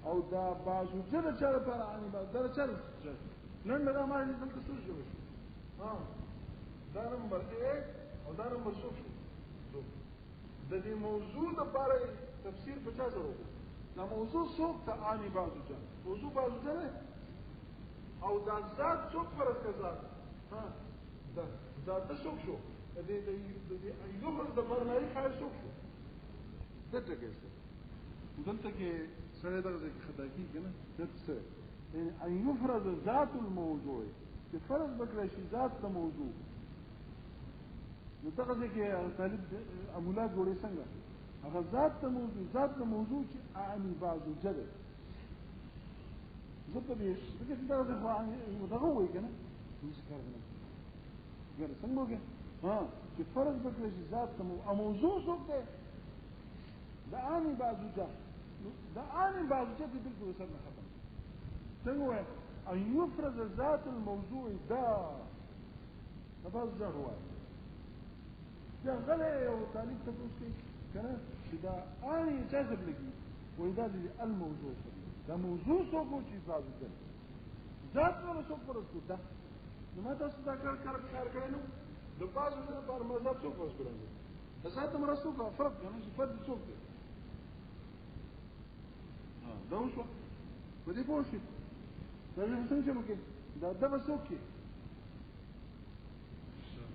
Speaker 1: او دا بازو جره چره پر انی باز در چره نن دا ما دې څنګه څه شو دا نمبر 1 او دا نمبر 2 د دې موضوع د پاره تفسیر 50 ورو دا موضوع څوک ته انی بازو جره موضوع بازو جره او دا ذات څوک پر ذات دا څوک شو د یو بل د برنامه خاص څوک شو دته کې دلته کې سره دغه خطا کیږي نه دته یعنی ان يفرض ذات الموضوع چې فرض وکړي شي ذات د موضوع نو دغه کې طالب امولات جوړې څنګه هغه ذات د موضوع چې اعني بعضو جده زه په دې چې دغه خو دغه وایي کنه څه کار نه ګر څنګه وګه چې فرض وکړي شي ذات د موضوع څوک دی دا آنی بازوجه دا آنی بازوجه دي بالکل سر نه ختم څنګه ان يفرز ذات الموضوع دا بازوجه هو دا غلې او تعلیق تاسو کې کنه چې دا آنی جذب لګي وإذا الموضوع دا موضوع سوکو چی بازوجه ذات ولا سوک پر اسکو دا نو ما تاسو دا کار کړی نو د بازوجه پر مذهب سوک پر اسکو ذات مرسو کا فرق کنه چې فرد سوک دی دا وشو په دې پوه شئ دا څنګه چلو کې دا به څوک کې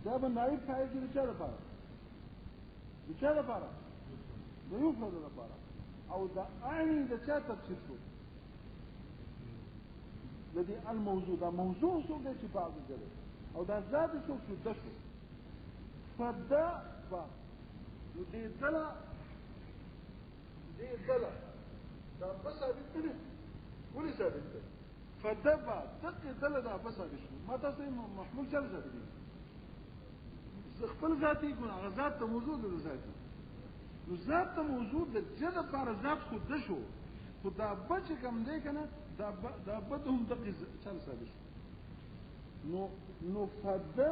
Speaker 1: دا به نایب فاعل کې د چا لپاره د یو فرد لپاره او دا اعنی د چا تفسیر شو د دې الموضوع دا موضوع څه دی چې بعض دی او دا ذات څه شو د شو فدا با دې دلا دا بس ثابت نه ولې ثابت ده فدبا دقه دله دا بس ثابت شو ما تاسو محمول چل ثابت دي خپل ذاتي ګونه غزاد ته موجود د ذاتي نو ذات ته موجود د جد پر ذات خود ده شو خدا بچ کم دی کنه دا بدهم دقه چل ثابت شو نو فدا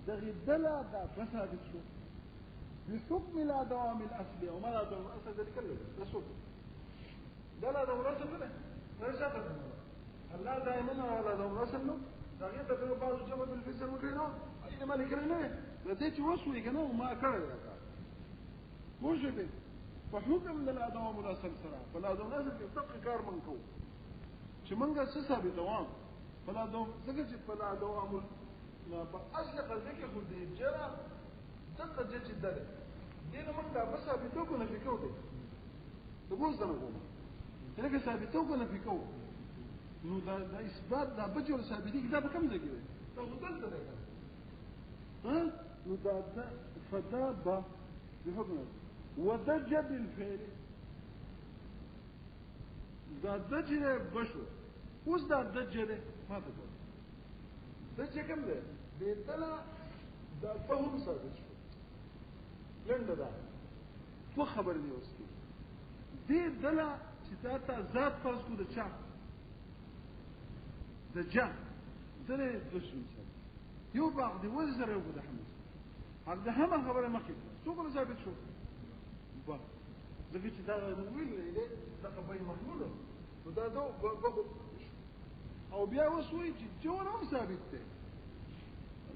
Speaker 1: دغه دله دا بس ثابت شو بحكم لا دوام الاصل وما لا دوام الاصل ذلك الرسول ده لا دوام الاصل له ليس الله دائما ولا دوام الاصل له دغه د په بعض جمع بالفسر وکړو اې ما لیکره نه دې چې وسوي کنه ما کړل راکا موجه به په حکم د لا دوام الاصل سره فلا دوام الاصل کې طبق کار منکو چې منګه څه ثابت دوام فلا دوام څنګه چې فلا دوام ما په اصل قضیه خو دې جرا دغه چې دله دینه موږ دا بس ثابتو کو نه فکو دي د بوز نه کوم دغه ثابتو کو نه فکو نو دا اثبات دا بجو ثابتي دا به کوم ځای کې دا غوډل ده ها نو دا فدا با بحكم ودج بالفعل دا دجل بشو اوس دا دجل ما ته دج کوم ده بیتلا دا فهم ثابت شو لنډه ده څه خبر دی اوس دې دلا چې تا ذات فرض کو د چا د جا درې دشمن سره یو باغ دی وزره یو د حمد حق ده هم خبره مخکې څو کله ثابت شو با دغه چې دا ویل دی دا قبای محمود نو دا او بیا وسوي چې جوړ هم ثابت دی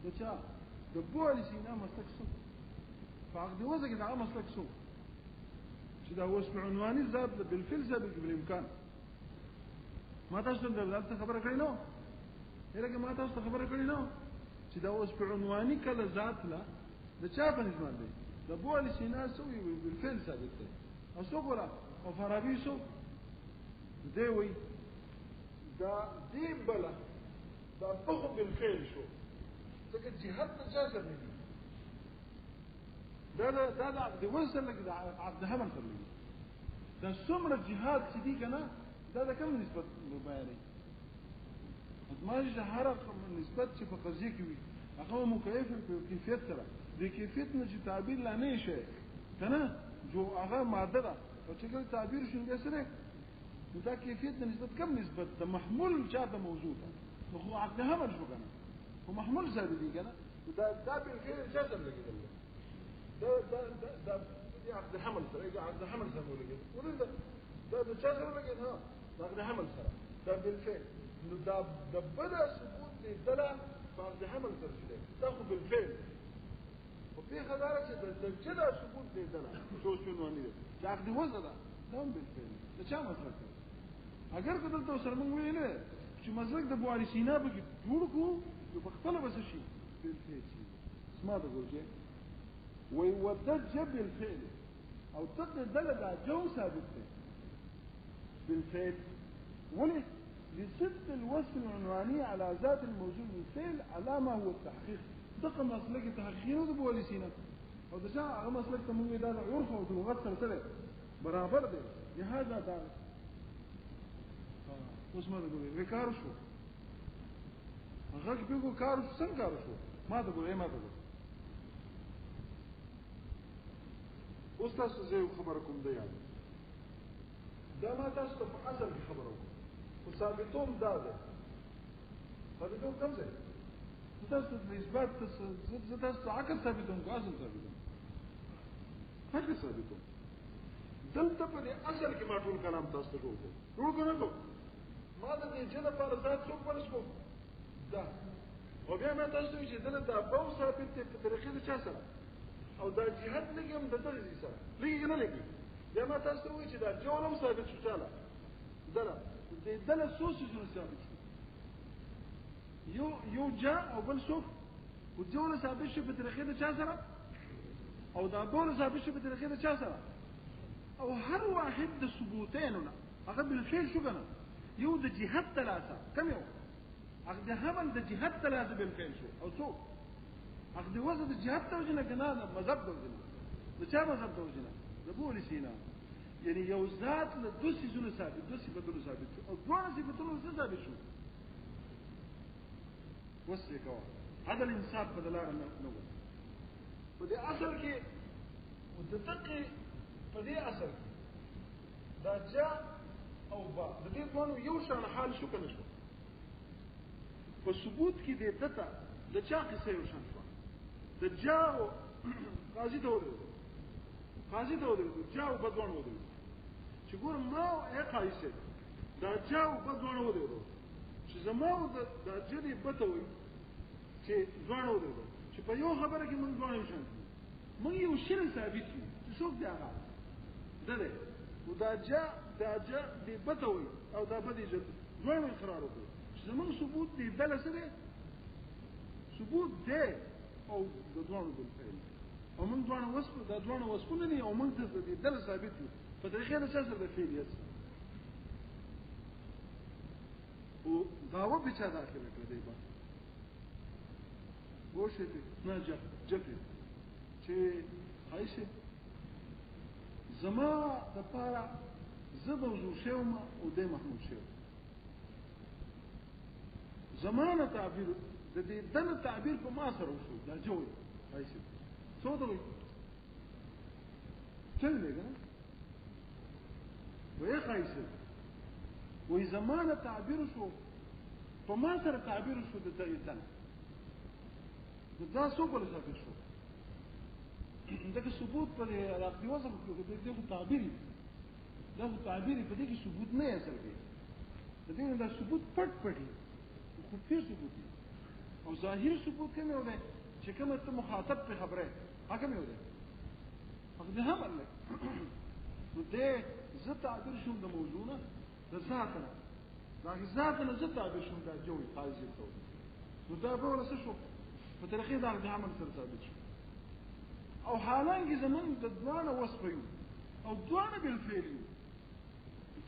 Speaker 1: د چا د بوالي سینا مسلک سو فعقد وزق ده مسلک سو چې دا وسع عنواني ذات بالفعل سابق بالامكان ما تاسو ته خبره کړی نو هرګه ما تاسو ته خبره کړی نو چې دا وسع عنواني کله ذات لا د چا په نسبت دی د بوالي سینا سو بالفعل ثابت دی او څو ګره او فارابي سو دی وی دا دی بلا دا په بالفعل شو ځکه جهاد ته جاز نه دي دا عقد وصل لك دا عقد همل سره دا څومره جهاد چې دي کنه دا کوم نسبت بیانې ما جهاره نسبت چې په قضیه کې وي هغه مکیف په کیفیت سره د کیفیت نه چې تعبیر لا نه شي کنه جو هغه ماده ده او چې کله تعبیر شونګه سره دا کیفیت نسبت کم نسبت د محمول چاته موجود نو خو عقد همل شو کنه خو محمول ثابت دي کنه دا بالفعل جزم لګیدل دا عقد حمل سره عقد حمل سره ولګید ولله دا جزم لګید ها دا عقد حمل سره دا بالفعل نو دا بدا ثبوت دي دلا بعد حمل سره شي دا خو بالفعل وفي خبره چې د جدا ثبوت دي دلا شو شنو نه دا عقد وزه دا هم بالفعل دا چا مسلک اگر کله ته سره مونږ ویلې چې مسلک د بوالي سینا به جوړ کو نو په خپل بس شي بالفعل اسمه دا ګورځي ويودج بالفعل او تقدر دا جو ثابت بالفعل وليه لصدق الوصف العنواني على ذات الموجود بالفعل على ما هو التحقيق دقه مسلك تحقيق د بوالي سینا او دا هغه مسلک ته مونږ دا عرف او لغت سره برابر دی لهذا دا اوس ما دغه وکړ شو هغه به کار څنګه کار شو ما دغه اوس تاسو زه خبر کوم دی یاد دا ما تاسو ته په اصل کې خبر وکړم خو ثابتوم دا ده ثابتوم کوم ځای تاسو د اثبات زه تاسو عقل ثابتوم که اصل ثابتوم عقل ثابتوم دلته په دې اصل کې ما ټول کلام تاسو ته وکړو ټول کنه کو ما د دې جنه پر ذات څوک پرش کو دا او بیا ما تاسو چې دلته دا بو ثابت ته په طریقې د چا سره او دا جهاد لګي هم د دې سره لګي نه لګي بیا ما تاسو وایي چې دا جوړم ثابت شو چاله دله دې دله سوسي جوړ ثابت شو یو جا او بل سوف او جوړ ثابت شو په طریقې د چا سره او دا بول ثابت شو په طریقې د چا سره او هر واحد د ثبوتین نه هغه بالفعل شو کنه یو د جهاد ثلاثه کم یو هغه د حمل د جهاد ثلاثه بالفعل شو او څو هغه د وزن د جهاد توجنه کنه مذهب توجنه د چا مذهب توجنه د بول سینا یعنی یو ذات له دوه سيزونو ثابت دوه صفاتونو ثابت شو او دوه صفاتونو ثابت شو وسه کوه عدل انصاف په دلاره نه و په دې اصل کې متتقي په دې اصل کې دا جاء او با د دې دوه یو شان حال شو کنه شو په ثبوت کې دې دته د چا قصه یو شان شو د جاء قاضي ته ودرېدو جاء بدوان ودرېدو چې ګور ما یې قایسه دا جاء بدوان ودرېدو چې زموږ د جدي بتوي چې ځوان ودرېدو چې په یو خبره کې موږ ځوان شو موږ یو شرک ثابت شو چې څوک دی هغه ده او دا جاء دی بتوي او دا بدی جد ځوان اقرار وکړي چې زموږ ثبوت دی بل سره ثبوت دی او د ځوان بالفعل او موږ ځوان وصف دا ځوان وصفونه نه او موږ ته دی بل ثابت دي په طریقې د سره د فعلیت او داوا به چا داخله کړی دی با وښه دې نه جفه چې عايشه زما د پاره زبوزو شوم او د محمود شوم زمانه تعبیر د دې دنه تعبیر په ما سره وشو دا جوړ عايشه څو ته وي څنګه نه وې عايشه وې زمانه تعبیر شو په ما سره تعبیر شو د دې دنه دا څو په لږه شو دغه ثبوت په راځي وځم چې دغه تعبیر دا تعبیر په دې کې ثبوت نه اصل دی د دې دا ثبوت پټ دی خو په ثبوت دی او ظاهر ثبوت کومه وده چې کومه ته مخاطب په خبره هغه مې وده هغه ده هم الله نو دې زه تعبیر شوم د موضوع نه د ذات نه دا ذات نه زه تعبیر شوم دا جوړ قاضي ته نو دا به ورسې شو په طریقې دا د عمل سره ثابت شو او حالانکه زمون د دوانه وصف یو او دوانه بالفعل یو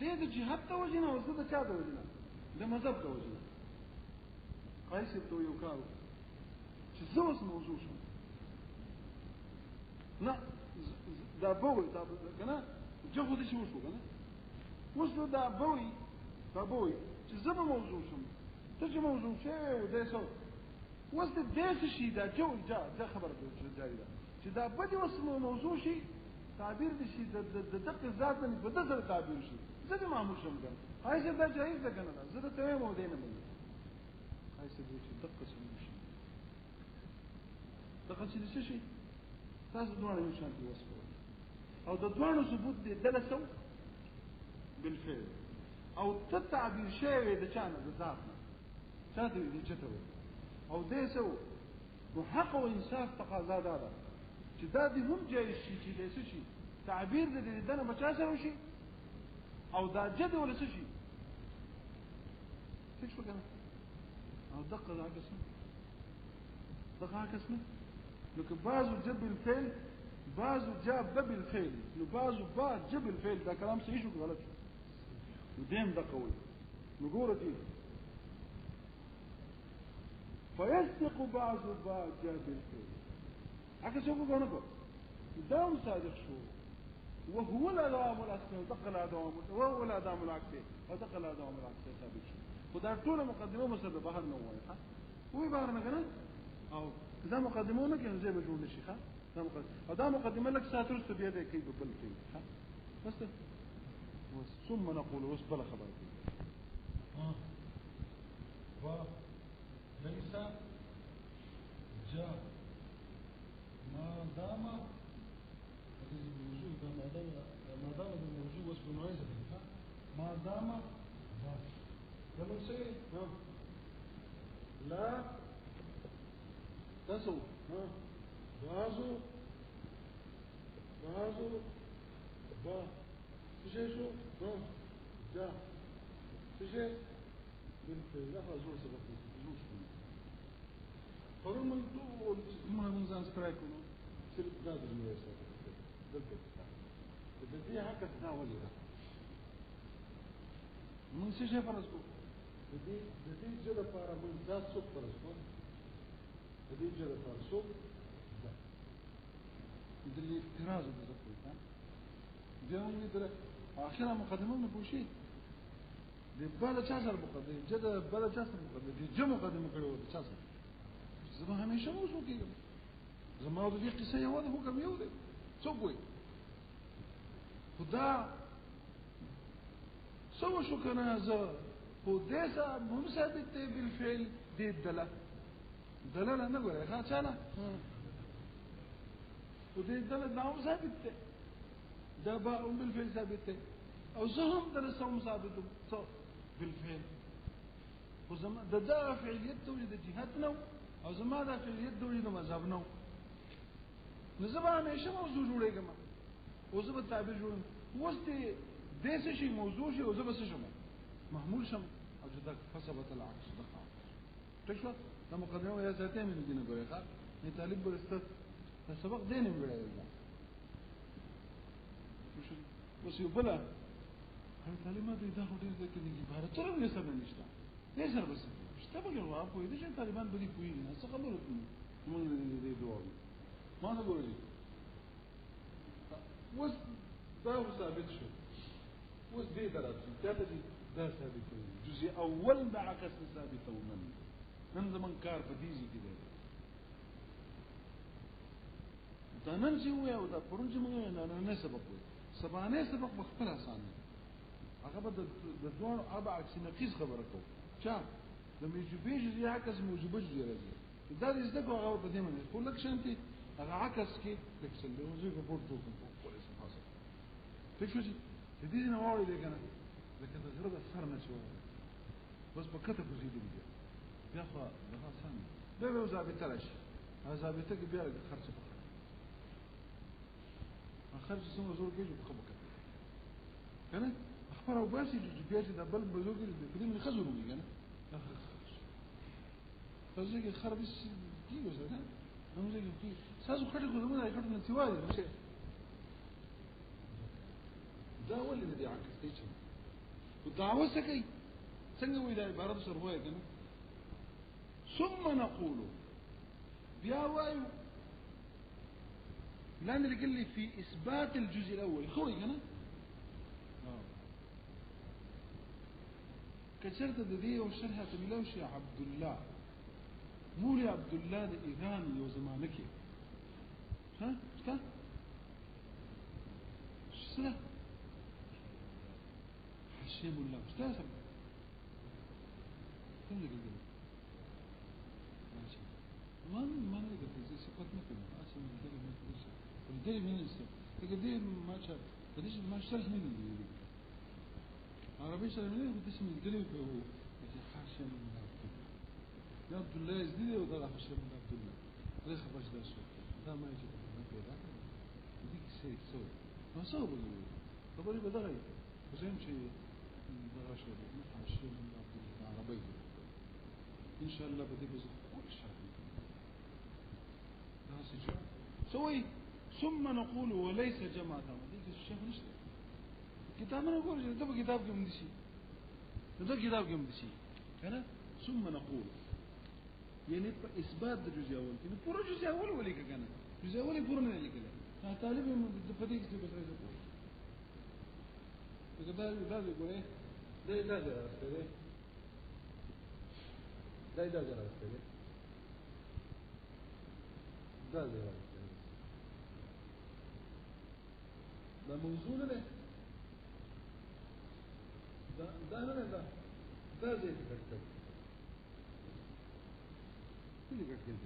Speaker 1: دې د جهاد توجنه او زه د چا توجنه د مذهب توجنه قایس ته یو کار چې زه اوس موضوع شم نه دا بوي دا کنه جهود شي وشو کنه وصل دا بوي چې زه موضوع شم ته چې موضوع شې او دې سو وصل دې شي دا جو دا خبر جاری ده چې دا بدی وسمو موضوع شي تعبیر دي شي د دقه ذات نه په دغه تعبیر شي زه د معمول شم کنه هاي دا جایز ده کنه زه ته ته مو دینه مې هاي څه دي چې دقه سم شي دغه چې شي تاسو دوه یو شان دي وسو او د دوه ثبوت دي دلسو بالفعل او تعبیر شی د چانه د ذات نه چاته دي چته او دې سو نو حق او انصاف تقاضا ده چې دا دې هم جایز شي چې دې شي تعبیر دې دنه بچا سره شي او دا جد ولا شي څه شو کنه او دقه دا قسم لکه بعضو جب الفعل بعضو جاب بالفعل نو بعضو با جب الفعل دا کلام صحیح شو غلط شو نو دیم دا قوي نو ګوره دې فيصدق بعض با جاب الفعل هكذا څوک غواړي دا صادق شو وهو الادام الاصلي وتقل ادام وهو الادام العكسي وتقل ادام العكسي ثابت شو خدای ټول مقدمه مسبب بهر نه وای ها وای بهر نه کنه او دا مقدمونه کې زې به جوړ شي ښا دا مقدمه لك ساتر بیا دې کوي بل کوي ها بس ثم نقول وسبل خبر
Speaker 2: ها ليس جاء ما دام ما دام الموجود وصف معيزة ما دام لما نسي لا تسو بازو با تشيشو جا تشي بالفعل لا زور سبق زور فرمن طول من زان سبرايكونو سير دادر نيسا دلته حق تناولي من څه شي فرض کو د دې جره لپاره من ذات څوک فرض کو د دې جره لپاره څوک د دې اعتراض د ذکر ها بیا موږ تر اخره مقدمه نه پوښي د بل چا سره مقدمه جده بل چا سره مقدمه دي جمع مقدمه کړو د چا سره زما همیشه موضوع کېږم زما د دې قصه یو ده حکم یو دی څوک وي خدا سو شو کنه زه خو دې سره هم ثابت دی بالفعل دې دلاله نه غواړي ها چاله خو دې دلاله نو ثابت دی دا با بالفعل ثابت دی او زه هم درسوم ثابت بالفعل خو زما دا فعلیت توجد جهت نو او زما دا فعلیت توجد مذهب نو نو زما همیشه موضوع جوړېږم او زه به تعبیر جوړم وسته دې شي موضوع شي او زه بس شم محمول شم او جدا فثبت العكس دغه تشو دا مقدمه یا ذاته من دي نه ګورې ښا نه طالب برسته دا سبق دین ویل دا وش یو بلا هر کلمه دې دا هډیر ده کې دي عبارت تر نه سره نشته نه سره بس شته به جواب کوي دي چې طالبان به دي کوي نه څه خبره کوي موږ دې دوه ما نه ګورې وس دا ثابت شو وس دې دراتي دا ثابت دی جزء اول مع كسر ثابت ومن زمن کار په دې ځکه دی دا نن چې وې او دا پرون چې موږ نه سبق وې سبانه سبق مخفل آسان هغه به د دوه اربع عکس نقیس خبره کو چا د موجبه جزء عکس موجبه جزء راځي دا دې زده کوو هغه په دې باندې خو لک شانتي هغه عکس کې تکسل له موضوع په پورتو په څه حاصل تشوي دې نه وایي دې کنه لكن غير السر نشوه بس بكتب وزيد بيجي بياخذ بها ثاني ده لو زابطه ليش هذا زابطه بيا خرج فقط خرج سمو زور بيجي بخبك كان اخبار وباسي بيجي ده بل بزوج اللي من خزروا لي انا فزي خرب دي وزنا هم زي كي سازو خرج كلهم ده يكون انتواي مش ده هو اللي بدي عكس ايش والدعوة سكي سنجوا إلى عبارة سرواية كنا ثم نقول بيا وايو لأن اللي قال لي في إثبات الجزء الأول خوي كنا كسرت دي وشرحة ملوش يا عبد الله مولي عبد الله الإيراني وزمانك ها شتا شتا حشيم الله استاذ كم ذي قلت ماشي ما نقدر زي سقط مثل أصلا من الدري ما تدري الدري من السر تقدر ما شاف بديش ما شرح من اللي عربي شرح من اللي بديش من الدري هو حشيم الله يا عبد الله يزيد ولا حشيم الله عبد الله ليش خبرش ده شو ده ما يجي ما كذا ديك شيء سوي ما سوى بقول خبري بدري وزين شيء دغشة حاشية من العربية إن شاء الله بدي بزق كل شيء ده سوي ثم نقول وليس جماعة ديك الشيخ نشته كتابنا نقول ده كتاب كم دشي ده كتاب كم دشي كنا ثم نقول يعني إثبات الجزء الأول يعني پورا الجزء الأول ولا كنا الجزء الأول پورا نه لیکل طالب بدي كتاب بس كده ده يقول ايه ده جراسته ده جراسته
Speaker 1: دا موضوع نه ده دا نه ده دا زه دې کړم دې کړم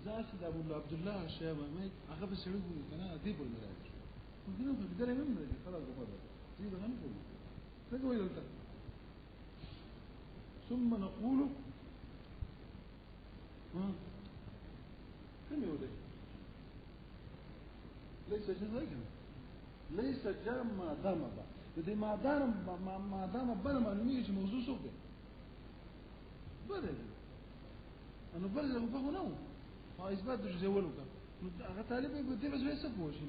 Speaker 1: ذات د ابو عبد الله الشيخ محمد هغه به سړي وي کنه دې پر نه راځي دغه په دې نه نه خلاص غوړه دې نه نه کوي څنګه ویل تا ثم نقول كم يودي ليس جزاء ليس جام ما دام با دې ما دام بل معلومي چې موضوع څه ده بل انا بل په غنو او اثبات د جزولو کا هغه طالب به دې بس وسه پوښي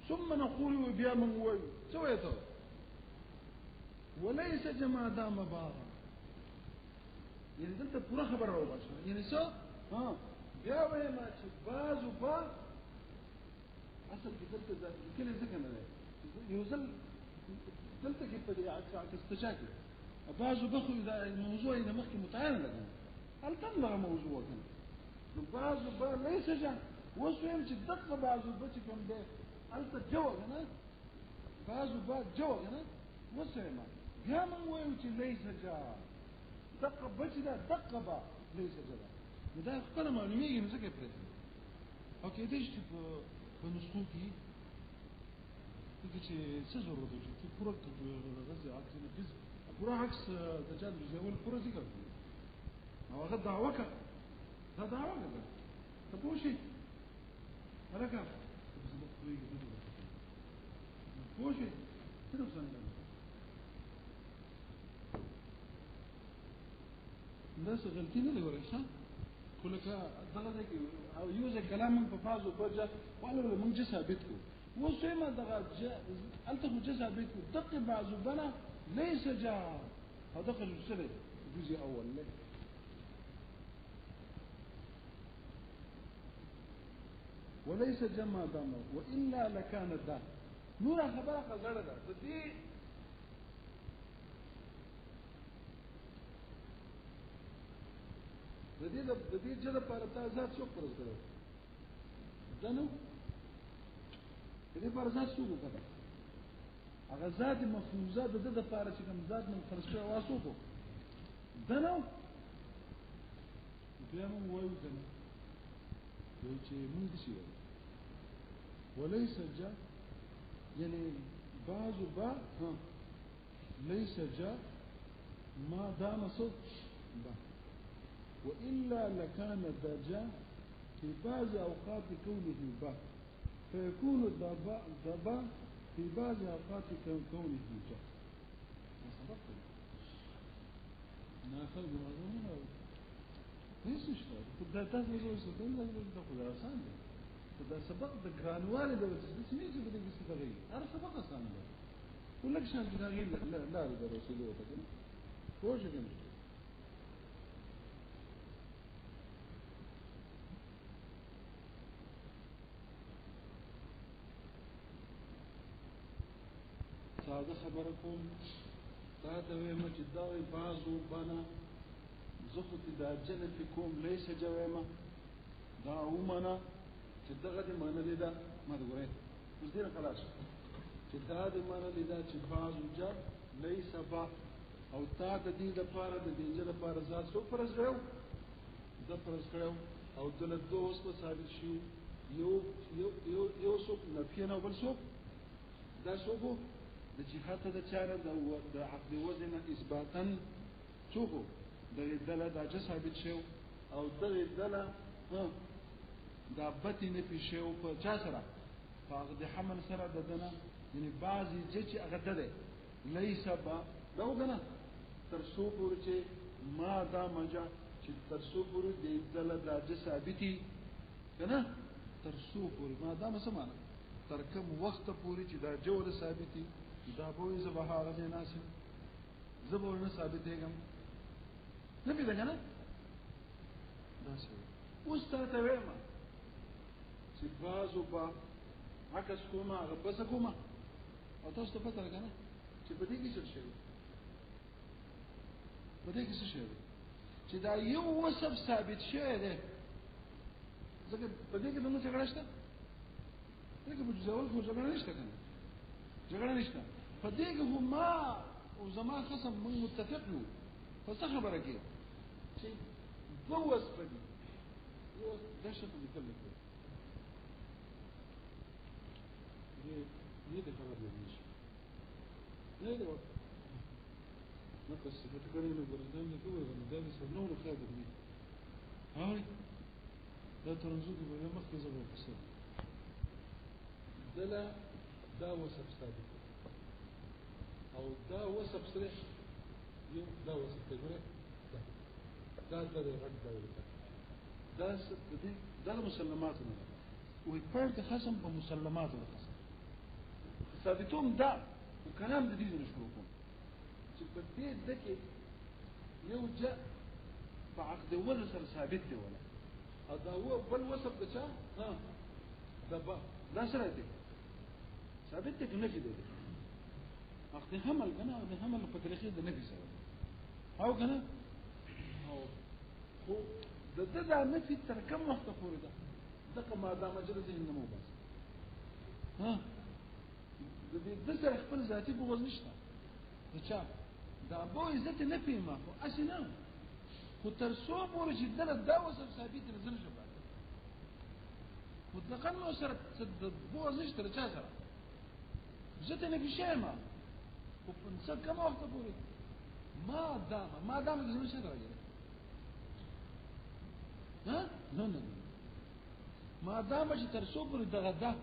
Speaker 1: ثم نقول بیا من وای سويته وليس جما دام بارا يعني دلته پوره خبر راو باشه يعني څه بیا وای ما چې بازو با اصل کې دلته کله ځکه نه یو ځل دلته کې په دې استشاکه بازو بخو دا الموضوع اللي مخکې متعارض ده هل تنظر موضوع كان بازو با ليس جا وسویم چې دغه بازو با چې کوم ده هل ته جواب نه بازو با جواب نه وسویم بیا من وایو چې ليس جا دغه بچ ده دغه با ليس جا دا خپل معلومیږي نو څه کې پرې او کې دې چې په نسخو کې چې څه ضرورت دی چې پوره غزه عکس نه بز پوره عکس د جاد جوړول پوره ذکر او هغه دعوه کا دا دعوه ده ته پوښي هلکه پوښي څه څنګه دا څه غلطي نه لري ښه کله دغه کې او یوزه کلام په فازو برجه ولا موږ چې ثابت کو وسمه دغه الته موږ ثابت کو دقه بعضو بنا ليس جاء هذا الجزء الجزء الاول له وليس جمع دم والا لكان الدم نور خبره غزړه ده د دې جده پر تا ذات څو پرز کړو دنو دې پر ذات څو کړو هغه ذات مفروضه د لپاره چې کوم ذات من فرض کړو واسو کو دنو بیا مو وایو دنو چې موږ شي وليس جاء يعني بعض با ليس جاء ما دام صوت با وإلا لكان الدجا في بعض أوقات كونه با فيكون الضبا في بعض أوقات كونه جا ما صدقت ما خلق مظلومين ليس اشتغل ده تهزل ويستطيع ده تأخذ أرسان ده فده سبق ده جرانوالي ده وتسلس ميزي بدك يستغير أرى سبق أسان ده يقول لك شان تغير لا ده رسولي وتكلم هو شكل ساده خبره کوم دا د وېما چې دا بازو بنا زخت دا جنت کوم ليس جوېما دا ومنه چې دغه دې معنی لیدا ما وګورئ اوس دې خلاص چې دا دې معنی لیدا چې بازو جا ليس با او تا د دې لپاره د دې لپاره ذات څو فرض کړو د فرض کړو او د دوه په ثابت شي یو څو نفي نه بل څو دا څو د جهات د چاره د عقد وزن اثباتا څوکو د دله د ثابت شو او د دله دا بتی نه پی شو په چا سره هغه د حمل سره د دنه یعنی بعضی چې هغه ده ليس با دا وګنه تر څو پورې چې ما دا مجا چې تر څو پورې د دله د ثابتي کنه تر څو پورې ما دا څه معنی تر کوم وخت پورې چې دا جوړ ثابتي دا به زبحاره نه ناسم زبور نه ثابتېږم نه پیدا کنه دا څه اوس ته وایم چې بازو با عکس کومه غبس کومه او تاسو ته پته راکنه چې په دې کې څه شي په دې کې څه شي چې دا یو وصف ثابت شوی دی ځکه په دې کې د موږ څنګه شته لکه په جزول خو جګړه نشته کنه جګړه نشته په دې کې هم ما او زما خصم موږ متفق یو په څه خبره کې چې دوه وسپه دي یو دهشت لیکل کې دې خبر دی نشي نه دی نو که څه ته کړی نو ګرځم نه کوي نو دا به څنګه نو خیر دی هاي دا ترنځو کې به مخکې زبر پسه دلا دا وسب ثابت او دا وسب سره یو دا وسب ته ګره دا رد دا ولته دا څه دي دا مسلمات نه وي پرته خصم په مسلمات ورته ثابتوم دا وکلام د دې نشو کوم چې په دې دکې یو جاء په عقد ول سره ثابت دی ولا دا هو بل وسب د چا ها دا سره دی ثابت دی نه کېده عقد حمل کنه د حمل په طریقې د نفي سره او کنه او خو د نفي تر کوم وخت پورې ده دغه ما دا مجلس نه مو بس ها د سره خپل ذاتي بغض نشته چا دا به عزت نه پیما خو اسنه خو تر څو پورې چې دله دا وسب ثابت نه زنه شبه مطلقاً نو سره بغض نشته چا سره عزت نه کې شی ما خو په څه کوم وخت پورې ما دام د زنه څه راځي ها نه ما دام چې تر څو پورې دغه ده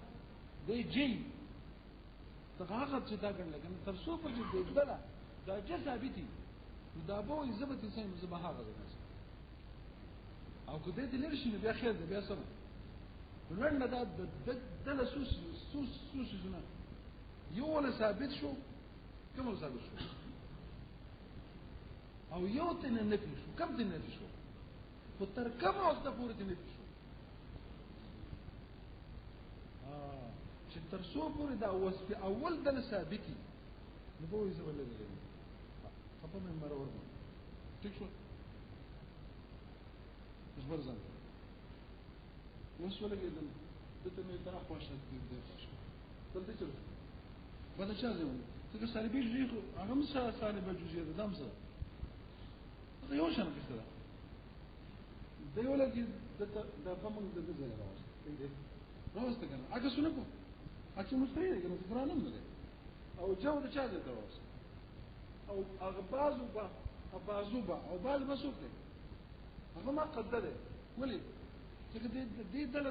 Speaker 1: دی جی هغه چې دا ګڼل کنه تر څو په دې دله دا چې ثابتي دا به عزت انسان مزبه هغه ده او کو دې لري شنو بیا خیر ده بیا سره ولنه دا دله سوس زونه یو ولا ثابت شو کوم ثابت شو او یو تن نفي شو کوم تن نفي شو خو تر کوم وخت پورې تن نفي شو چې تر څو پورې دا وصف اول د ثابتي نو به یې زول لري خپل من مرور ټیک شو اوس ورځم اوس ولګې دته مې دا خوښه دې دلته چلو بل څه ځو څنګه سالبي جوړي خو هغه هم سالبه جوړي ده دم سره دا یو شان کیسه ده دی ولګي د فهمون د ځای راوست کنه اګه سونه کو اته مستری کنه فرانم نه او جو د چا ده راوست او هغه بازو با او باز مسوک ده هغه ما قدره ولي چې دې دله